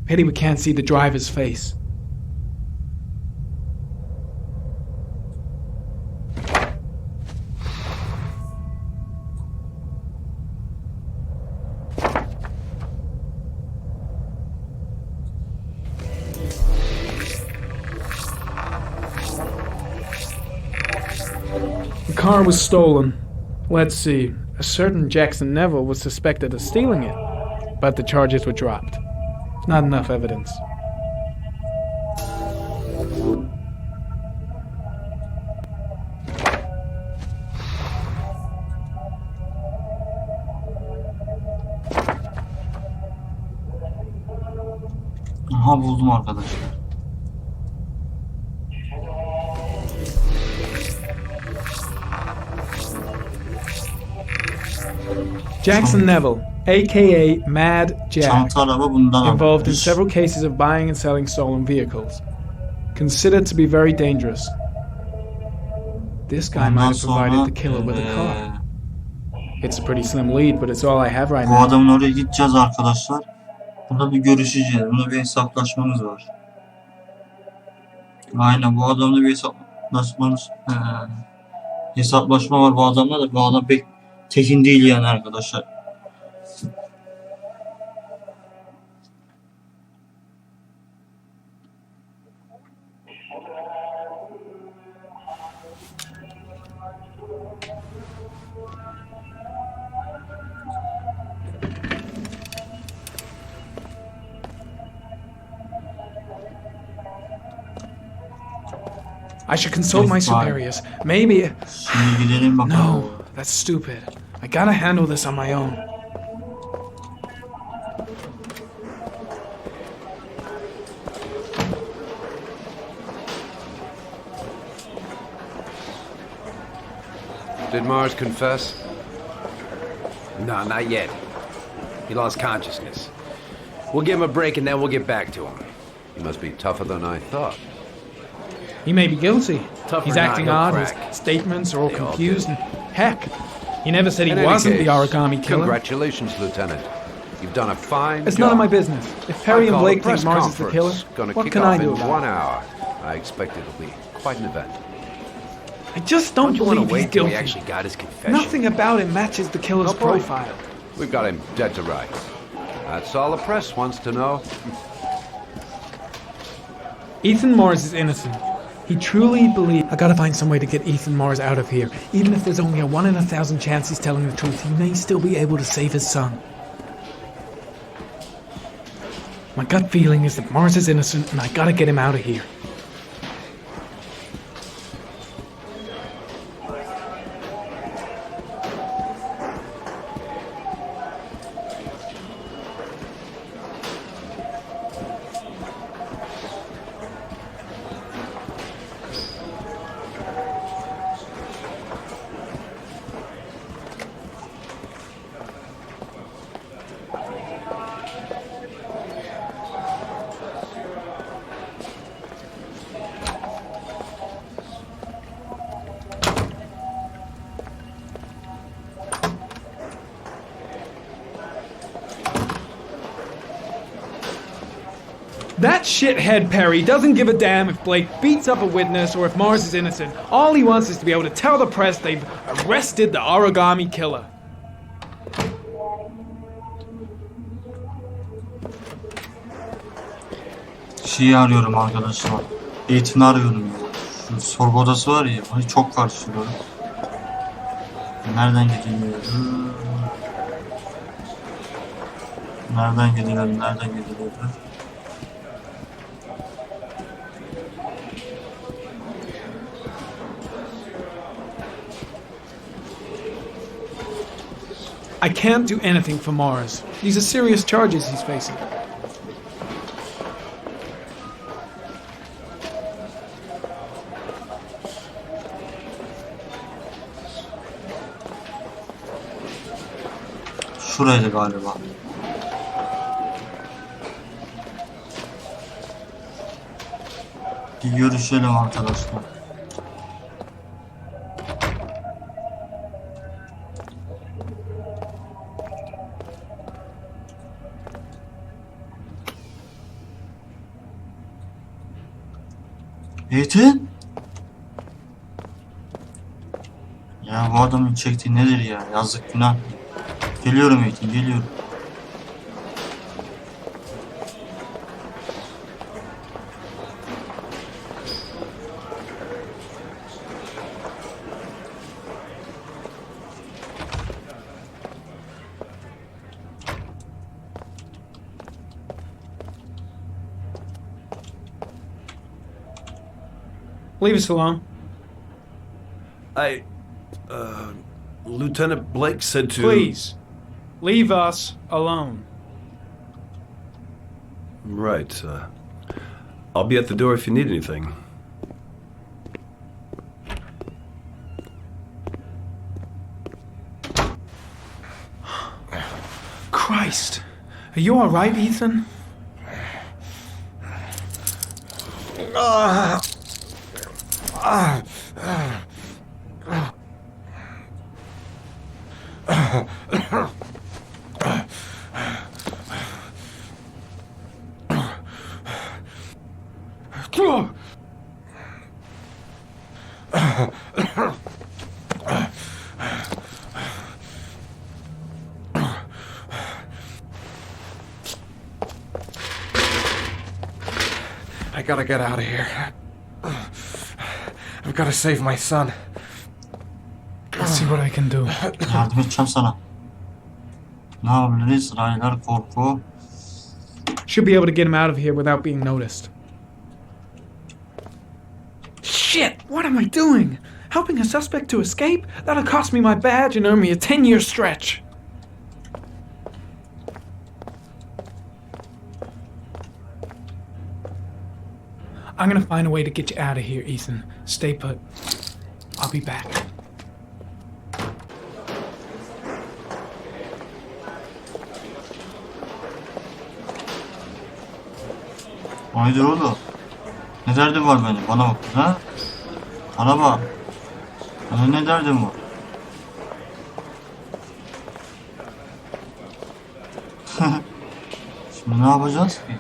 Pity we can't see the driver's face. The car was stolen. Let's see. A certain Jackson Neville was suspected of stealing it, but the charges were dropped. Not enough evidence. Aha buldum arkadaşlar. Jackson Neville, aka Mad Jack, Çanta araba bundan involved in alınmış. several cases of buying and selling stolen vehicles. Considered to be very dangerous. This guy might Ondan have sonra provided the killer with a car. It's a pretty slim lead, but it's all I have right bu now. adamın oraya gideceğiz arkadaşlar. Burada bir görüşeceğiz. Bunda bir hesaplaşmamız var. Aynen bu adamla bir hesaplaşma var bu adamla da bu adam pek tekin değil yani arkadaşlar. I should consult my superiors. Maybe. Şimdi gidelim bakalım. No, that's stupid. I gotta handle this on my own. Did Mars confess? No, not yet. He lost consciousness. We'll give him a break and then we'll get back to him. He must be tougher than I thought. He may be guilty. Tougher He's or not, acting he'll odd. crack. His statements are all They all confused. do. And heck, he never said he In any wasn't the case, origami killer. Congratulations, Lieutenant. You've done a fine It's job. none of my business. If Perry and Blake think Mars is the killer, Gonna what kick can off I do in about 1 it? hour. I expect it'll be quite an event. I just don't You want to believe he's wait till he guilty. actually got his confession? Nothing about him matches the killer's No point. profile. We've got him dead to rights. That's all the press wants to know. Ethan Mars is innocent. He truly believes. I gotta find some way to get Ethan Mars out of here. Even if there's only a 1 in 1,000 chance he's telling the truth, he may still be able to save his son. My gut feeling is that Mars is innocent, and I gotta get him out of here. That shithead Perry doesn't give a damn if Blake beats up a witness or if Mars is innocent. All he wants is to be able to tell the press they've arrested the origami killer. Şeyi arıyorum arkadaşlar. Eğitimini arıyorum ya. Şu sorgu odası var ya. Onu çok karşılıyorum. Nereden gidiliyor? Nereden gidiliyor? Nereden gidiliyor? I can't do anything for Mars. These are serious charges he's facing. Şuraydı galiba. Bir görüşelim arkadaşlar. Eğitim? Ya bu adamın çektiği nedir ya? Yazık günah. Geliyorum Eğitim, geliyorum. Leave us alone. Lieutenant Blake said to... Please, leave us alone. Right. I'll be at the door if you need anything. Christ. Are you all right, Ethan? I gotta get out of here. I've gotta save my son. Let's see what I can do. Yardım edeceğim sana. Ne yapabiliriz? Raylar korku. Should be able to get him out of here without being noticed. Shit! What am I doing? Helping a suspect to escape? That'll cost me my badge and earn me a 10-year stretch. I'm gonna find a way to get you out of here, Ethan. Stay put. I'll be back. Haydi oğlum. Ne derdin var benim? Bana bak. Ha? Bana bak. Senin ne derdin var? Şimdi ne yapacağız ki?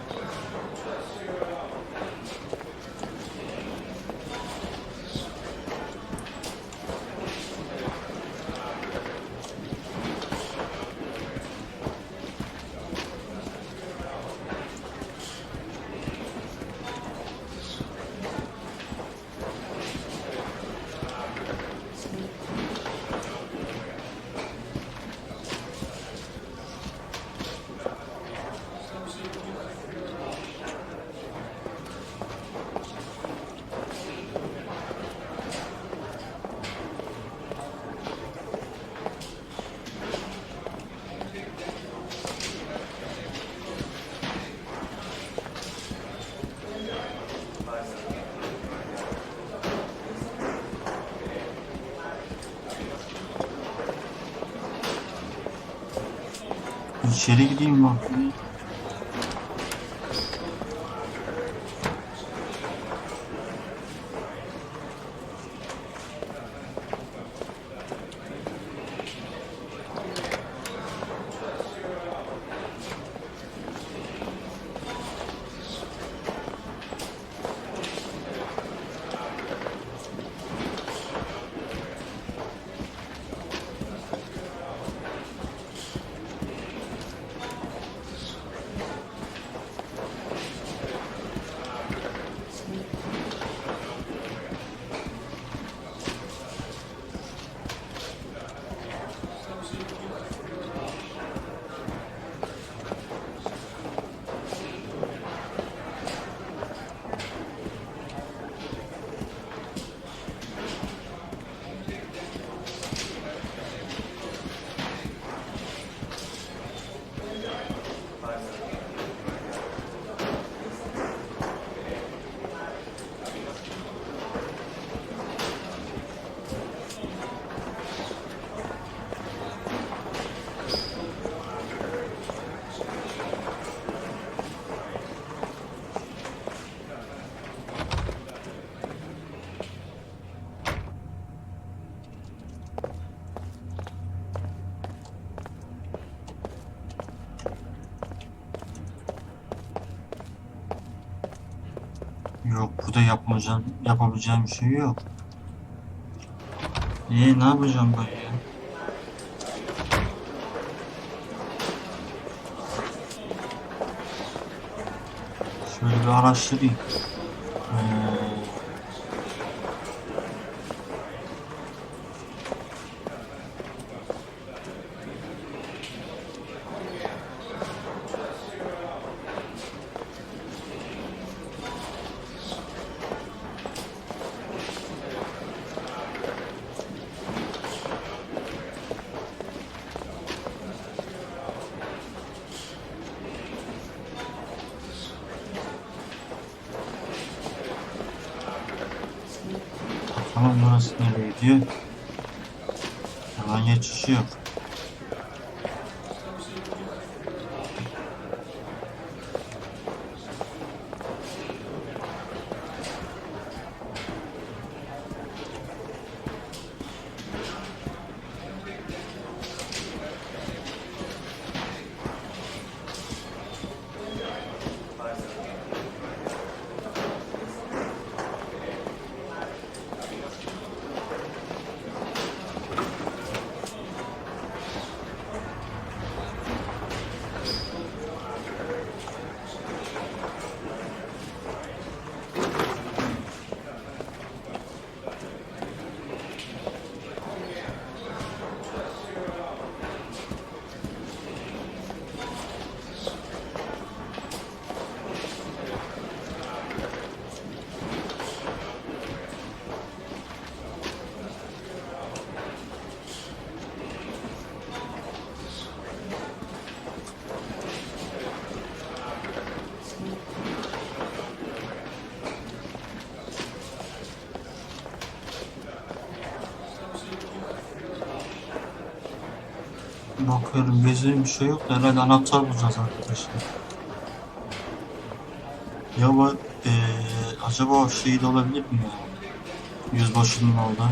İçeri gideyim bak. Yok, burada yapabileceğim bir şey yok. Ne yapacağım ben ya? Şöyle bir araştırayım. Bakalım burası nereye gidiyor? Hemen geçişi yok. Bakıyorum, gezdiğim bir şey yok da herhalde anahtar bulacağız arkadaşlar. Ya bu acaba o şey de olabilir mi ya? Yüzbaşının orada.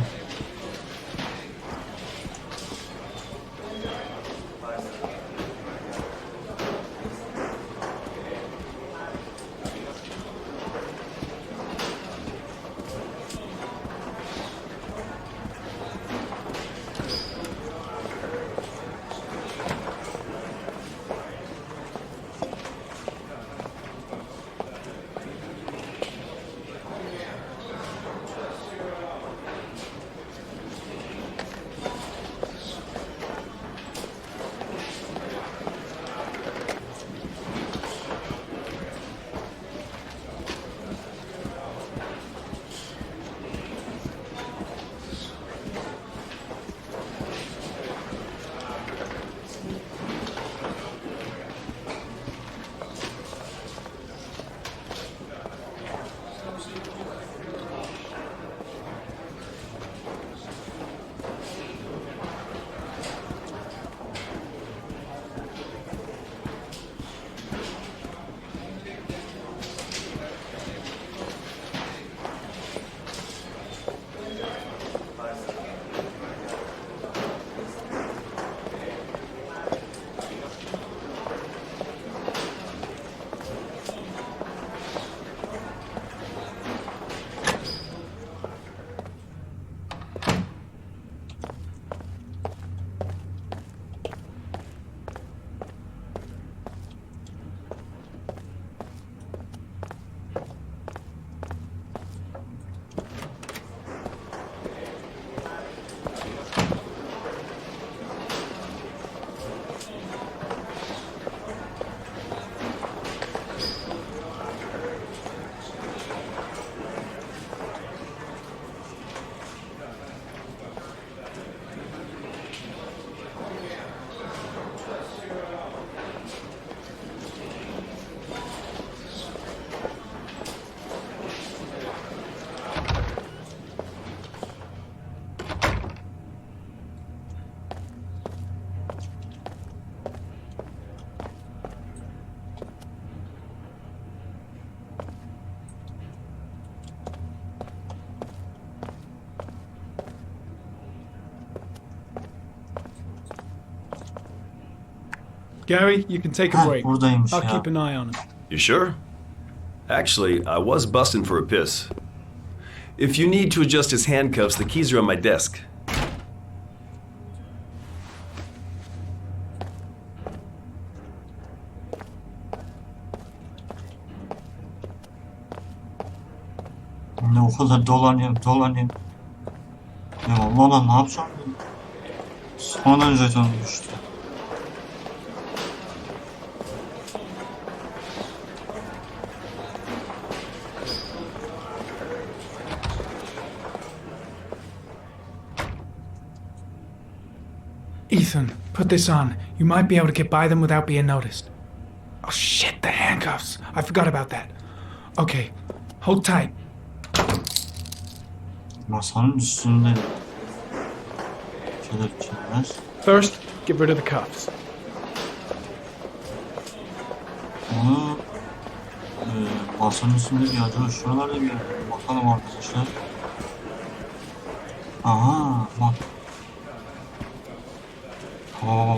Gary, you can take a break. Buradaymış I'll ya. keep an eye on him. You sure? Actually, I was busting for a piss. If you need to adjust his handcuffs, the keys are on my desk. Ne o kadar dolanıyorum. Ya Allah Allah, ne yapacağım? Sonradan jeton düştü. Ethan, put this on. You might be able to get by them without being noticed. Oh shit, the handcuffs. I forgot about that. Okay, hold tight. Masanın üstünde. Kelepçeler. First, get rid of the cuffs. Onu masanın üstünde bir acaba şuralarda bir bakalım arkadaşlar. Aha bak.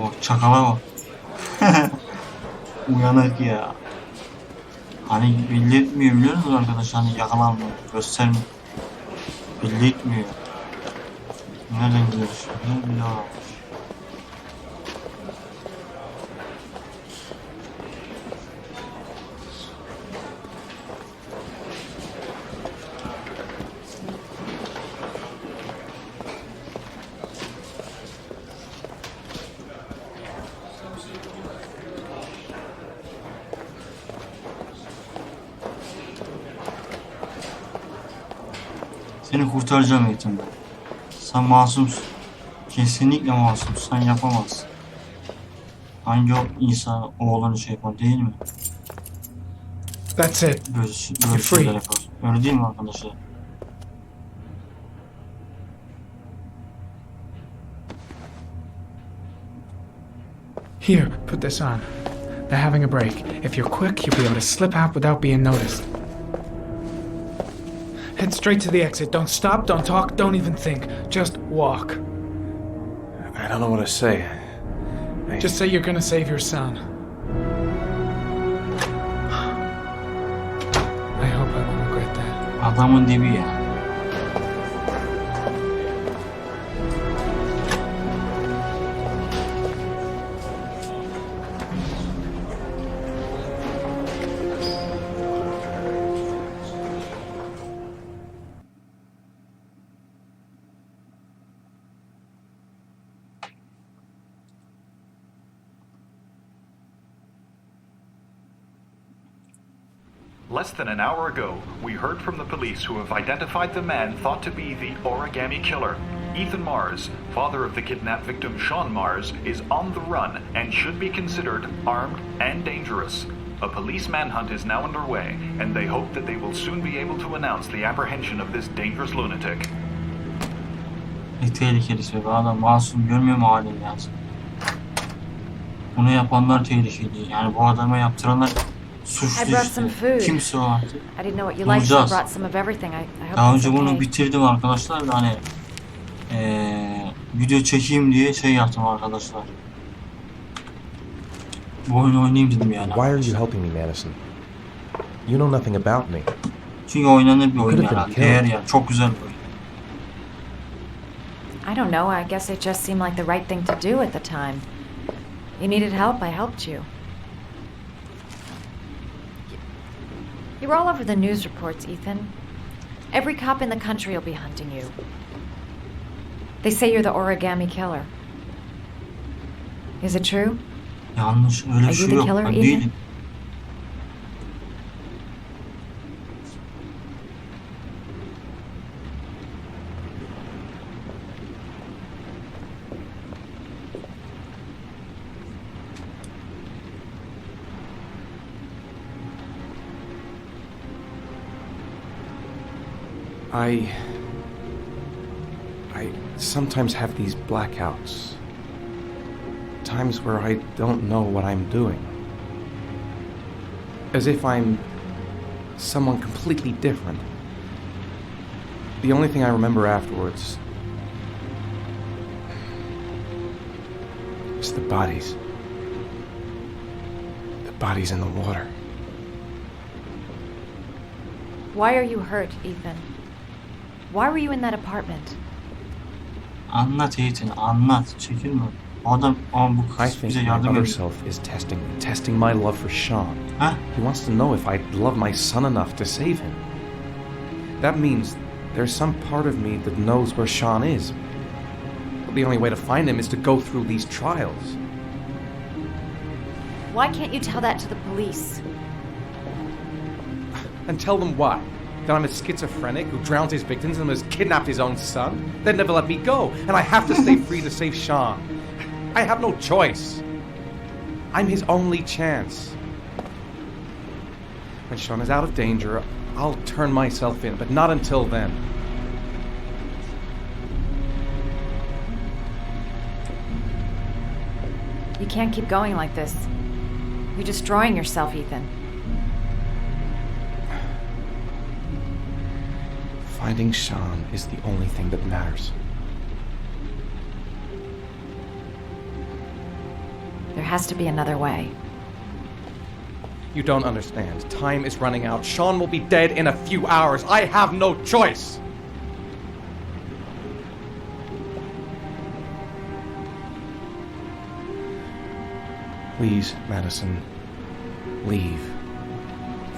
Bak çakala bak. Uyanık ya. Hani belli etmiyor biliyor musunuz arkadaşlar? Hani yakalanmıyor, göstermiyor. Belli etmiyor. Nereden gidiyoruz şimdi? Bir daha. Seni kurtaracağım eğitimden. Sen masumsun. Kesinlikle masumsun. Sen yapamazsın. Hangi o insan oğlanı şey yapar değil mi? That's it. Böyle şeyler yapar. Öyle değil mi arkadaşlar? Here, put this on. They're having a break. If you're quick, you'll be able to slip out without being noticed. Head straight to the exit. Don't stop, don't talk, don't even think. Just walk. I don't know what to say. Just say you're gonna save your son. I hope I won't regret that. Adamın dibi ya. Less than an hour ago, we heard from the police who have identified the man thought to be the origami killer. Ethan Mars, father of the kidnapped victim Sean Mars, is on the run and should be considered armed and dangerous. A police manhunt is now underway, and they hope that they will soon be able to announce the apprehension of this dangerous lunatic. Ne tehlikelisi be adam, masum görmüyor mu halini ya? Bunu yapanlar tehlikeli. Yani bu adama yaptıranlar suçlu işte. Kimse o artık. Bulacağız. Daha önce bunu bitirdim arkadaşlar da hani video çekeyim diye şey yaptım arkadaşlar. Bu oyunu oynayayım dedim yani. Why are you helping me, Madison? You know nothing about me. Çünkü oynanır bir oyun herhalde. Değer ya. Çok güzel bir oyun. I don't know. I guess it just seemed like the right thing to do at the time. You needed help, I helped you. You're all over the news reports, Ethan. Every cop in the country will be hunting you. They say you're the origami killer. Is it true? Yanlış, öyle bir şey yok. Ben değilim. I sometimes have these blackouts. Times where I don't know what I'm doing. As if I'm someone completely different. The only thing I remember afterwards is the bodies. The bodies in the water. Why are you hurt, Ethan? Why were you in that apartment? Anlat Ethan, anlat. Çekinme. Adam bu I kız think bize my yardım other ediyor. self is testing my love for Sean. Huh? He wants to know if I love my son enough to save him. That means there's some part of me that knows where Sean is. But the only way to find him is to go through these trials. Why can't you tell that to the police? And tell them what? That I'm a schizophrenic who drowns his victims and has kidnapped his own son? They'd never let me go, and I have to stay free to save Sean. I have no choice. I'm his only chance. When Sean is out of danger, I'll turn myself in, but not until then. You can't keep going like this. You're destroying yourself, Ethan. Finding Sean is the only thing that matters. There has to be another way. You don't understand. Time is running out. Sean will be dead in a few hours. I have no choice. Please, Madison, leave.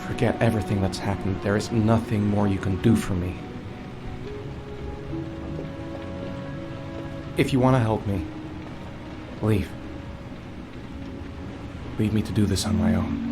Forget everything that's happened. There is nothing more you can do for me. If you want to help me, leave. Leave me to do this on my own.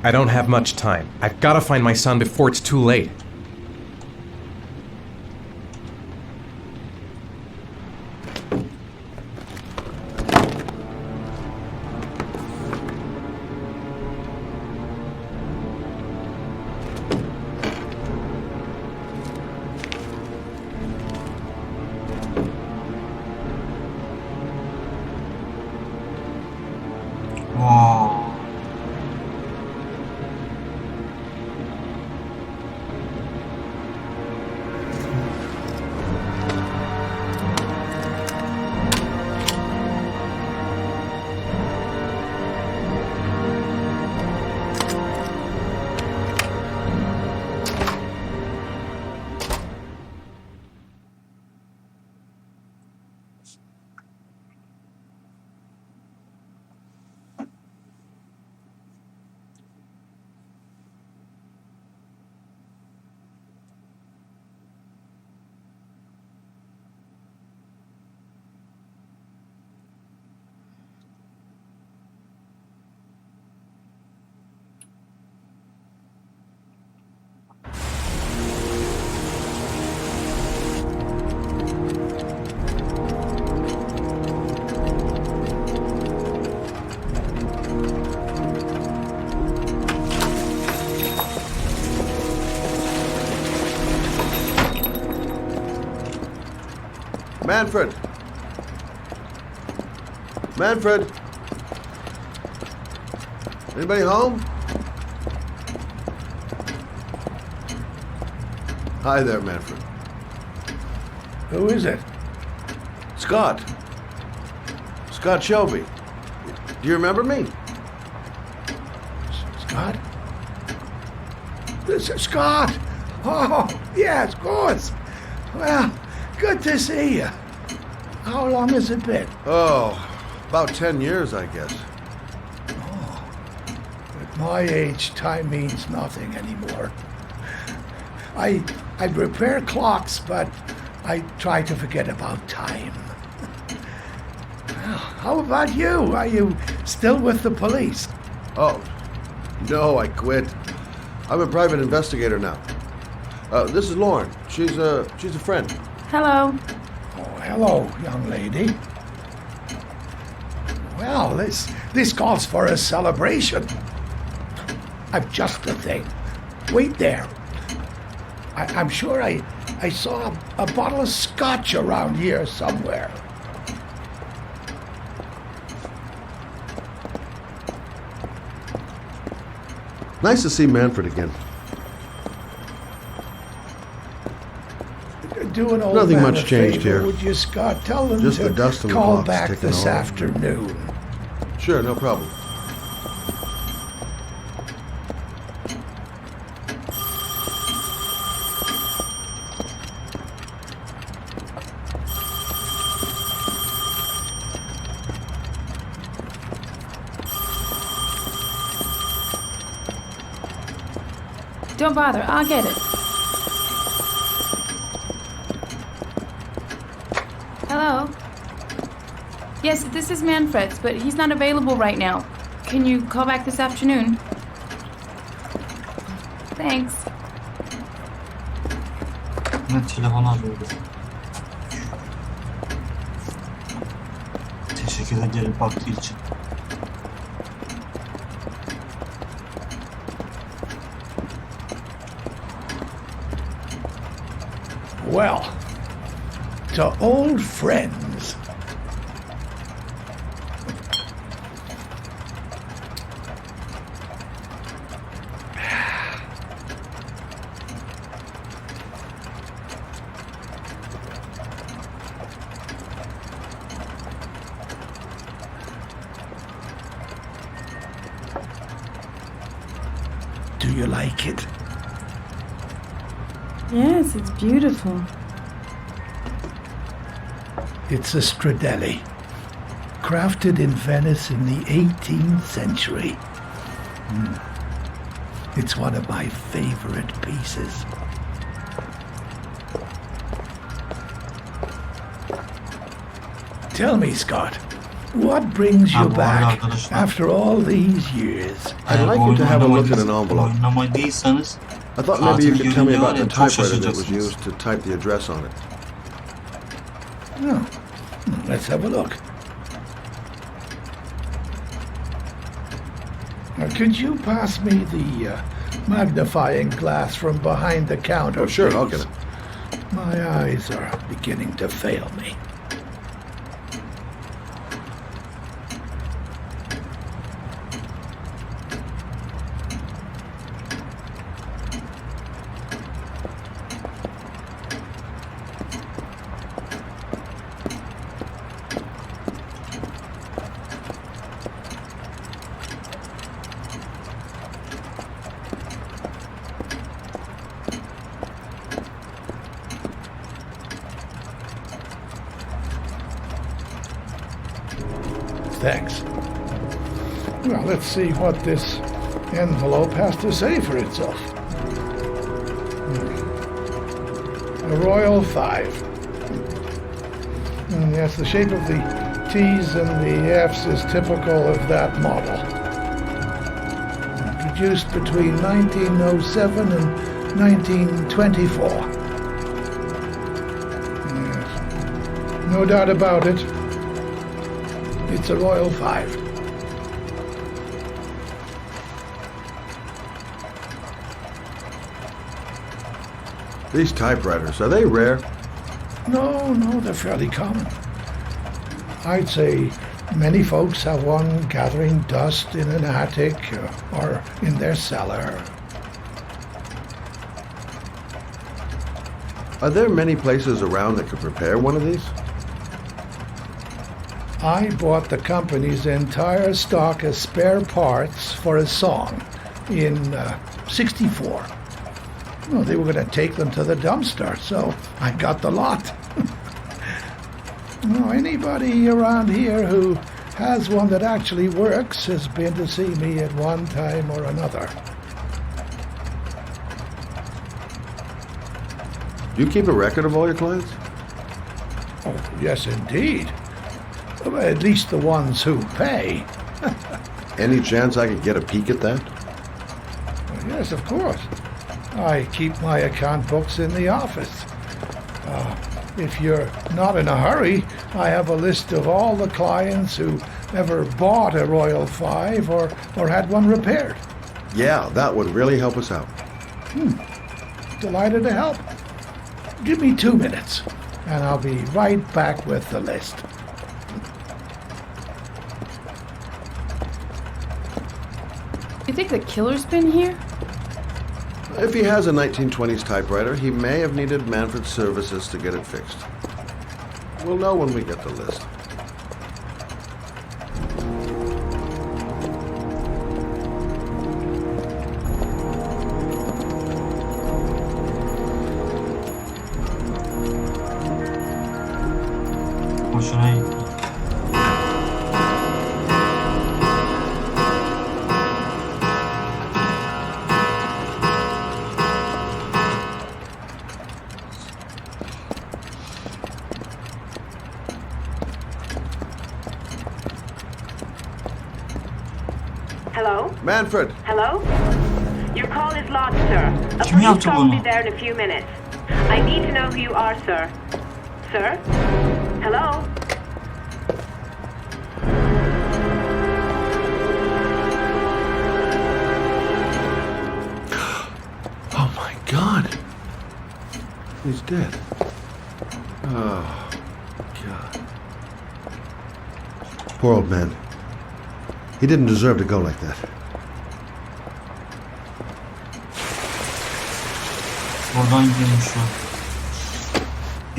I don't have much time. I've got to find my son before it's too late. Wow. Manfred! Manfred! Anybody home? Hi there, Manfred. Who is it? Scott. Scott Shelby. Do you remember me? Scott? This is Scott! Oh, yes, of course. Well, good to see you. How long has it been? Oh, about 10 years, I guess. Oh, at my age, time means nothing anymore. I repair clocks, but I try to forget about time. How about you? Are you still with the police? Oh, no, I quit. I'm a private investigator now. This is Lauren. She's a friend. Hello. Oh, hello, young lady. Well, this calls for a celebration. I'm just the thing. Wait there. I'm sure I saw a bottle of scotch around here somewhere. Nice to see Manfred again. Do an old Nothing man much a changed favor, here. Would you, Scott? Tell them Just to the dust on the call clock's back ticking this on. afternoon. Sure, no problem. Don't bother, I'll get it. Hello? Yes, this is Manfred's, but he's not available right now. Can you call back this afternoon? Thanks. Ne telefonu arıyordu. Teşekkür ederim baktığı için. Well, to old friends. Do you like it? Yes, it's beautiful. It's a Stradelli, crafted in Venice in the 18th century. It's one of my favorite pieces. Tell me, Scott, what brings you back after all these years? I'd like you to have a look at an envelope. I thought maybe you could tell me about the typewriter that was used to type the address on it. Oh, let's have a look. Now, could you pass me the magnifying glass from behind the counter? Oh, sure, please? I'll get it. My eyes are beginning to fail me. Thanks. Well, let's see what this envelope has to say for itself. A Royal 5. Yes, the shape of the T's and the F's is typical of that model. Produced between 1907 and 1924. Yes. No doubt about it. It's a Royal 5. These typewriters, are they rare? No, they're fairly common. I'd say many folks have one gathering dust in an attic or in their cellar. Are there many places around that could prepare one of these? I bought the company's entire stock of spare parts for a song in '64. Well, they were going to take them to the dumpster, so I got the lot. Well, anybody around here who has one that actually works has been to see me at one time or another. Do you keep a record of all your clients? Oh, yes, indeed. At least the ones who pay. Any chance I could get a peek at that? Well, yes, of course. I keep my account books in the office. if you're not in a hurry, I have a list of all the clients who ever bought a Royal 5 or had one repaired. Yeah, that would really help us out. Delighted to help. Give me 2 minutes, and I'll be right back with the list. You think the killer's been here? If he has a 1920s typewriter, he may have needed Manfred's services to get it fixed. We'll know when we get the list. Hoşuna gitti. Hello? Manfred! Hello? Your call is lodged, sir. A Kim police yaptı car will bunu? be there in a few minutes. I need to know who you are, sir. Sir? Hello? Oh my God! He's dead. Oh, God. Poor old man. He didn't deserve to go like that. Oradan girmiş o.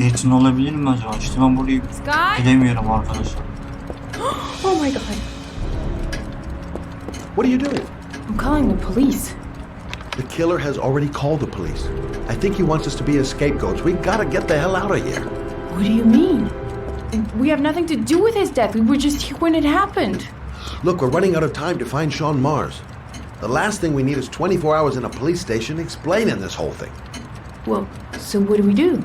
Eğitim olabilir mi acaba? İşte ben burayı bilemiyorum arkadaşlar. Oh my God. What are you doing? I'm calling the police. The killer has already called the police. I think he wants us to be his scapegoats. We gotta get the hell out of here. What do you mean? We have nothing to do with his death. We were just here when it happened. Look, we're running out of time to find Sean Mars. The last thing we need is 24 hours in a police station explaining this whole thing. Well, so what do we do?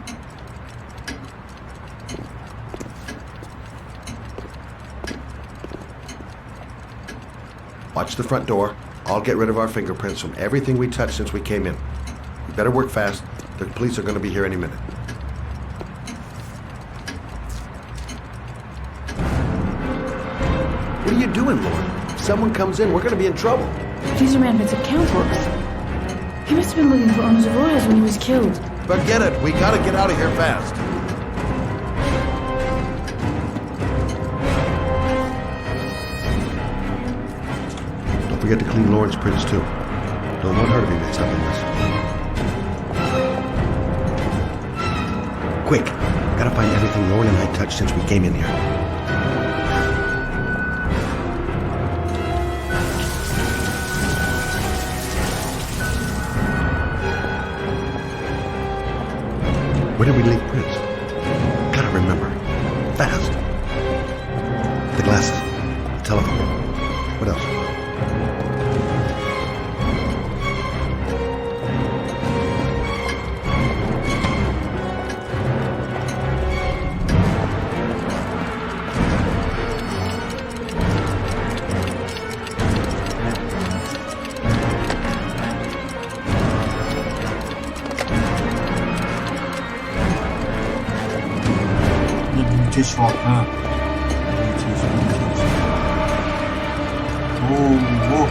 Watch the front door. I'll get rid of our fingerprints from everything we touched since we came in. You better work fast. The police are going to be here any minute. What are you doing, Lauren? If someone comes in, we're going to be in trouble. These are Manfred's account books. He must have been looking for owners of Royals when he was killed. Forget it. We got to get out of here fast. Don't forget to clean Lauren's prints, too. Don't want her to be mixed up in this. Quick. Gotta find everything Lauren and I touched since we came in here. Where did we leave prints? Gotta remember. Fast. The glasses. The telephone. What else? Müthiş var ha. Müthiş. Oo.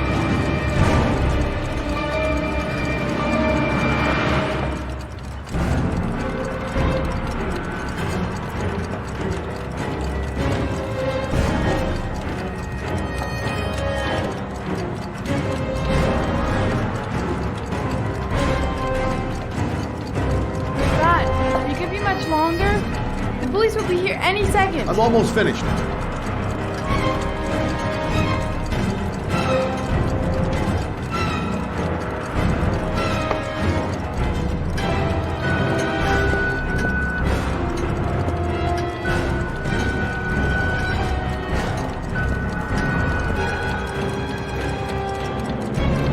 Dad, you could be much longer. The police will be here any second. I'm almost finished.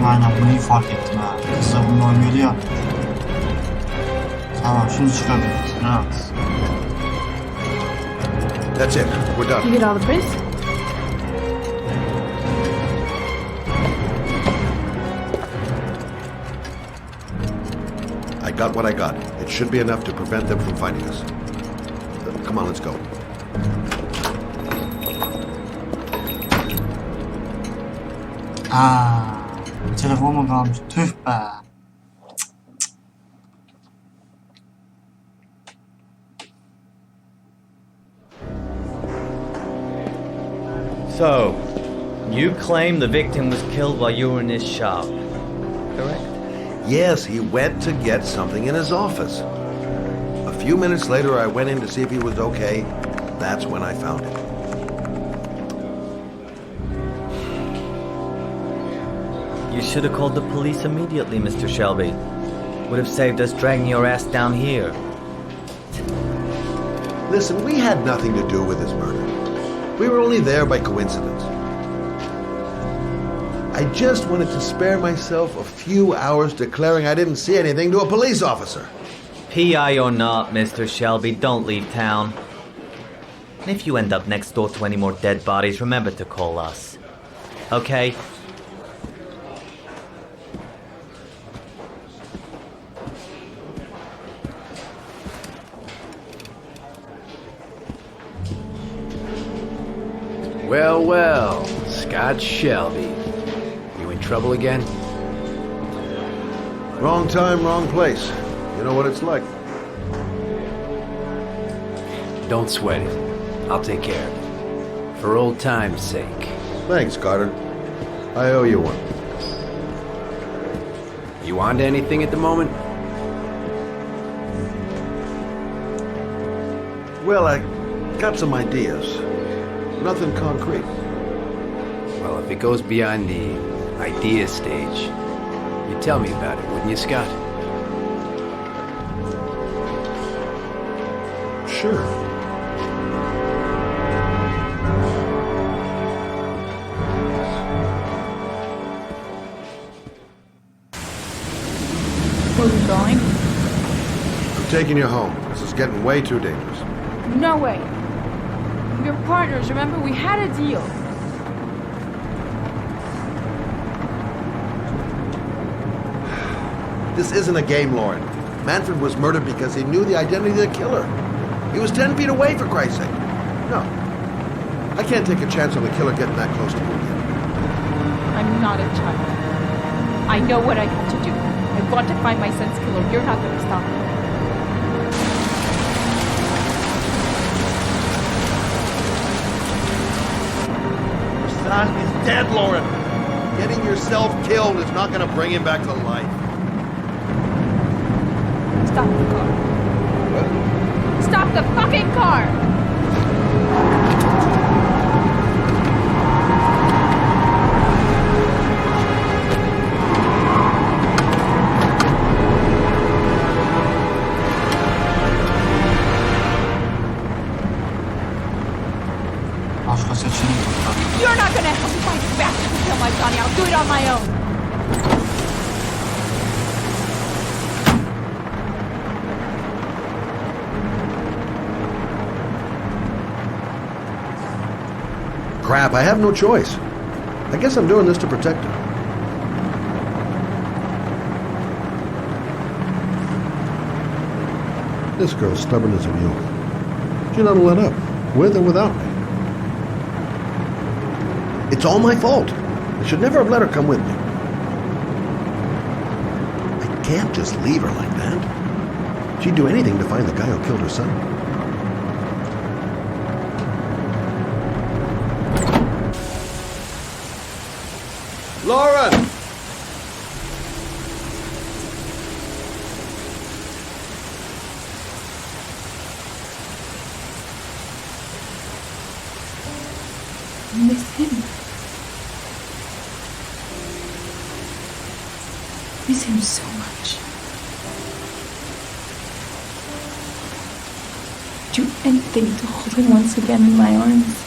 Aynen bunu iyi fark ettim ha. Kız da bunu oynuyordu ya. Tamam şimdi çıkabiliriz. Evet. That's it. We're done. You get all the prints? I got what I got. It should be enough to prevent them from finding us. Come on, let's go. Telefon mu kalmış? Tüh be. So, you claim the victim was killed while you were in his shop, correct? Yes, he went to get something in his office. A few minutes later, I went in to see if he was okay. That's when I found him. You should have called the police immediately, Mr. Shelby. Would have saved us dragging your ass down here. Listen, we had nothing to do with his murder. We were only there by coincidence. I just wanted to spare myself a few hours declaring I didn't see anything to a police officer. PI or not, Mr. Shelby, don't leave town. And if you end up next door to any more dead bodies, remember to call us. Okay? Well, well, Scott Shelby. You in trouble again? Wrong time, wrong place. You know what it's like. Don't sweat it. I'll take care of it. For old time's sake. Thanks, Carter. I owe you one. You on to anything at the moment? Well, I got some ideas. Nothing concrete. Well, if it goes beyond the idea stage, you'd tell me about it, wouldn't you, Scott? Sure. Where are we going? I'm taking you home. This is getting way too dangerous. No way. We're partners, remember? We had a deal. This isn't a game, Lauren. Manfred was murdered because he knew the identity of the killer. He was 10 feet away, for Christ's sake. No. I can't take a chance on the killer getting that close to me again. I'm not a child. I know what I have to do. I want to find my son's killer. You're not going to stop me. Son is dead, Lauren. Getting yourself killed is not going to bring him back to life. Stop the car. What? Stop the fucking car! Başka seçenek yok. You're not gonna help me find this bastard to kill my Johnny. I'll do it on my own. Crap, I have no choice. I guess I'm doing this to protect her. This girl's stubborn as a mule. She doesn't let up, with or without me. It's all my fault. I should never have let her come with me. I can't just leave her like that. She'd do anything to find the guy who killed her son. Lauren! I miss him. Miss him so much. Do anything to hold him once again in my arms.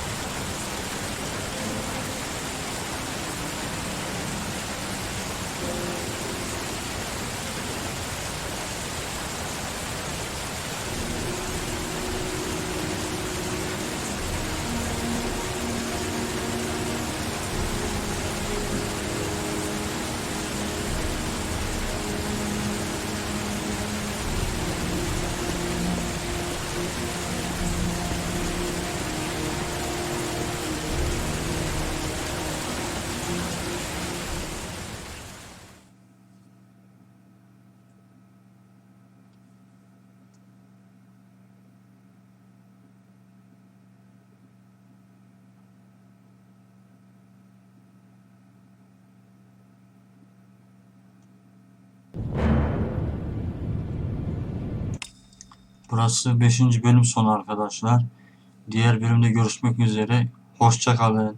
Burası 5. bölüm sonu arkadaşlar. Diğer bölümde görüşmek üzere. Hoşça kalın.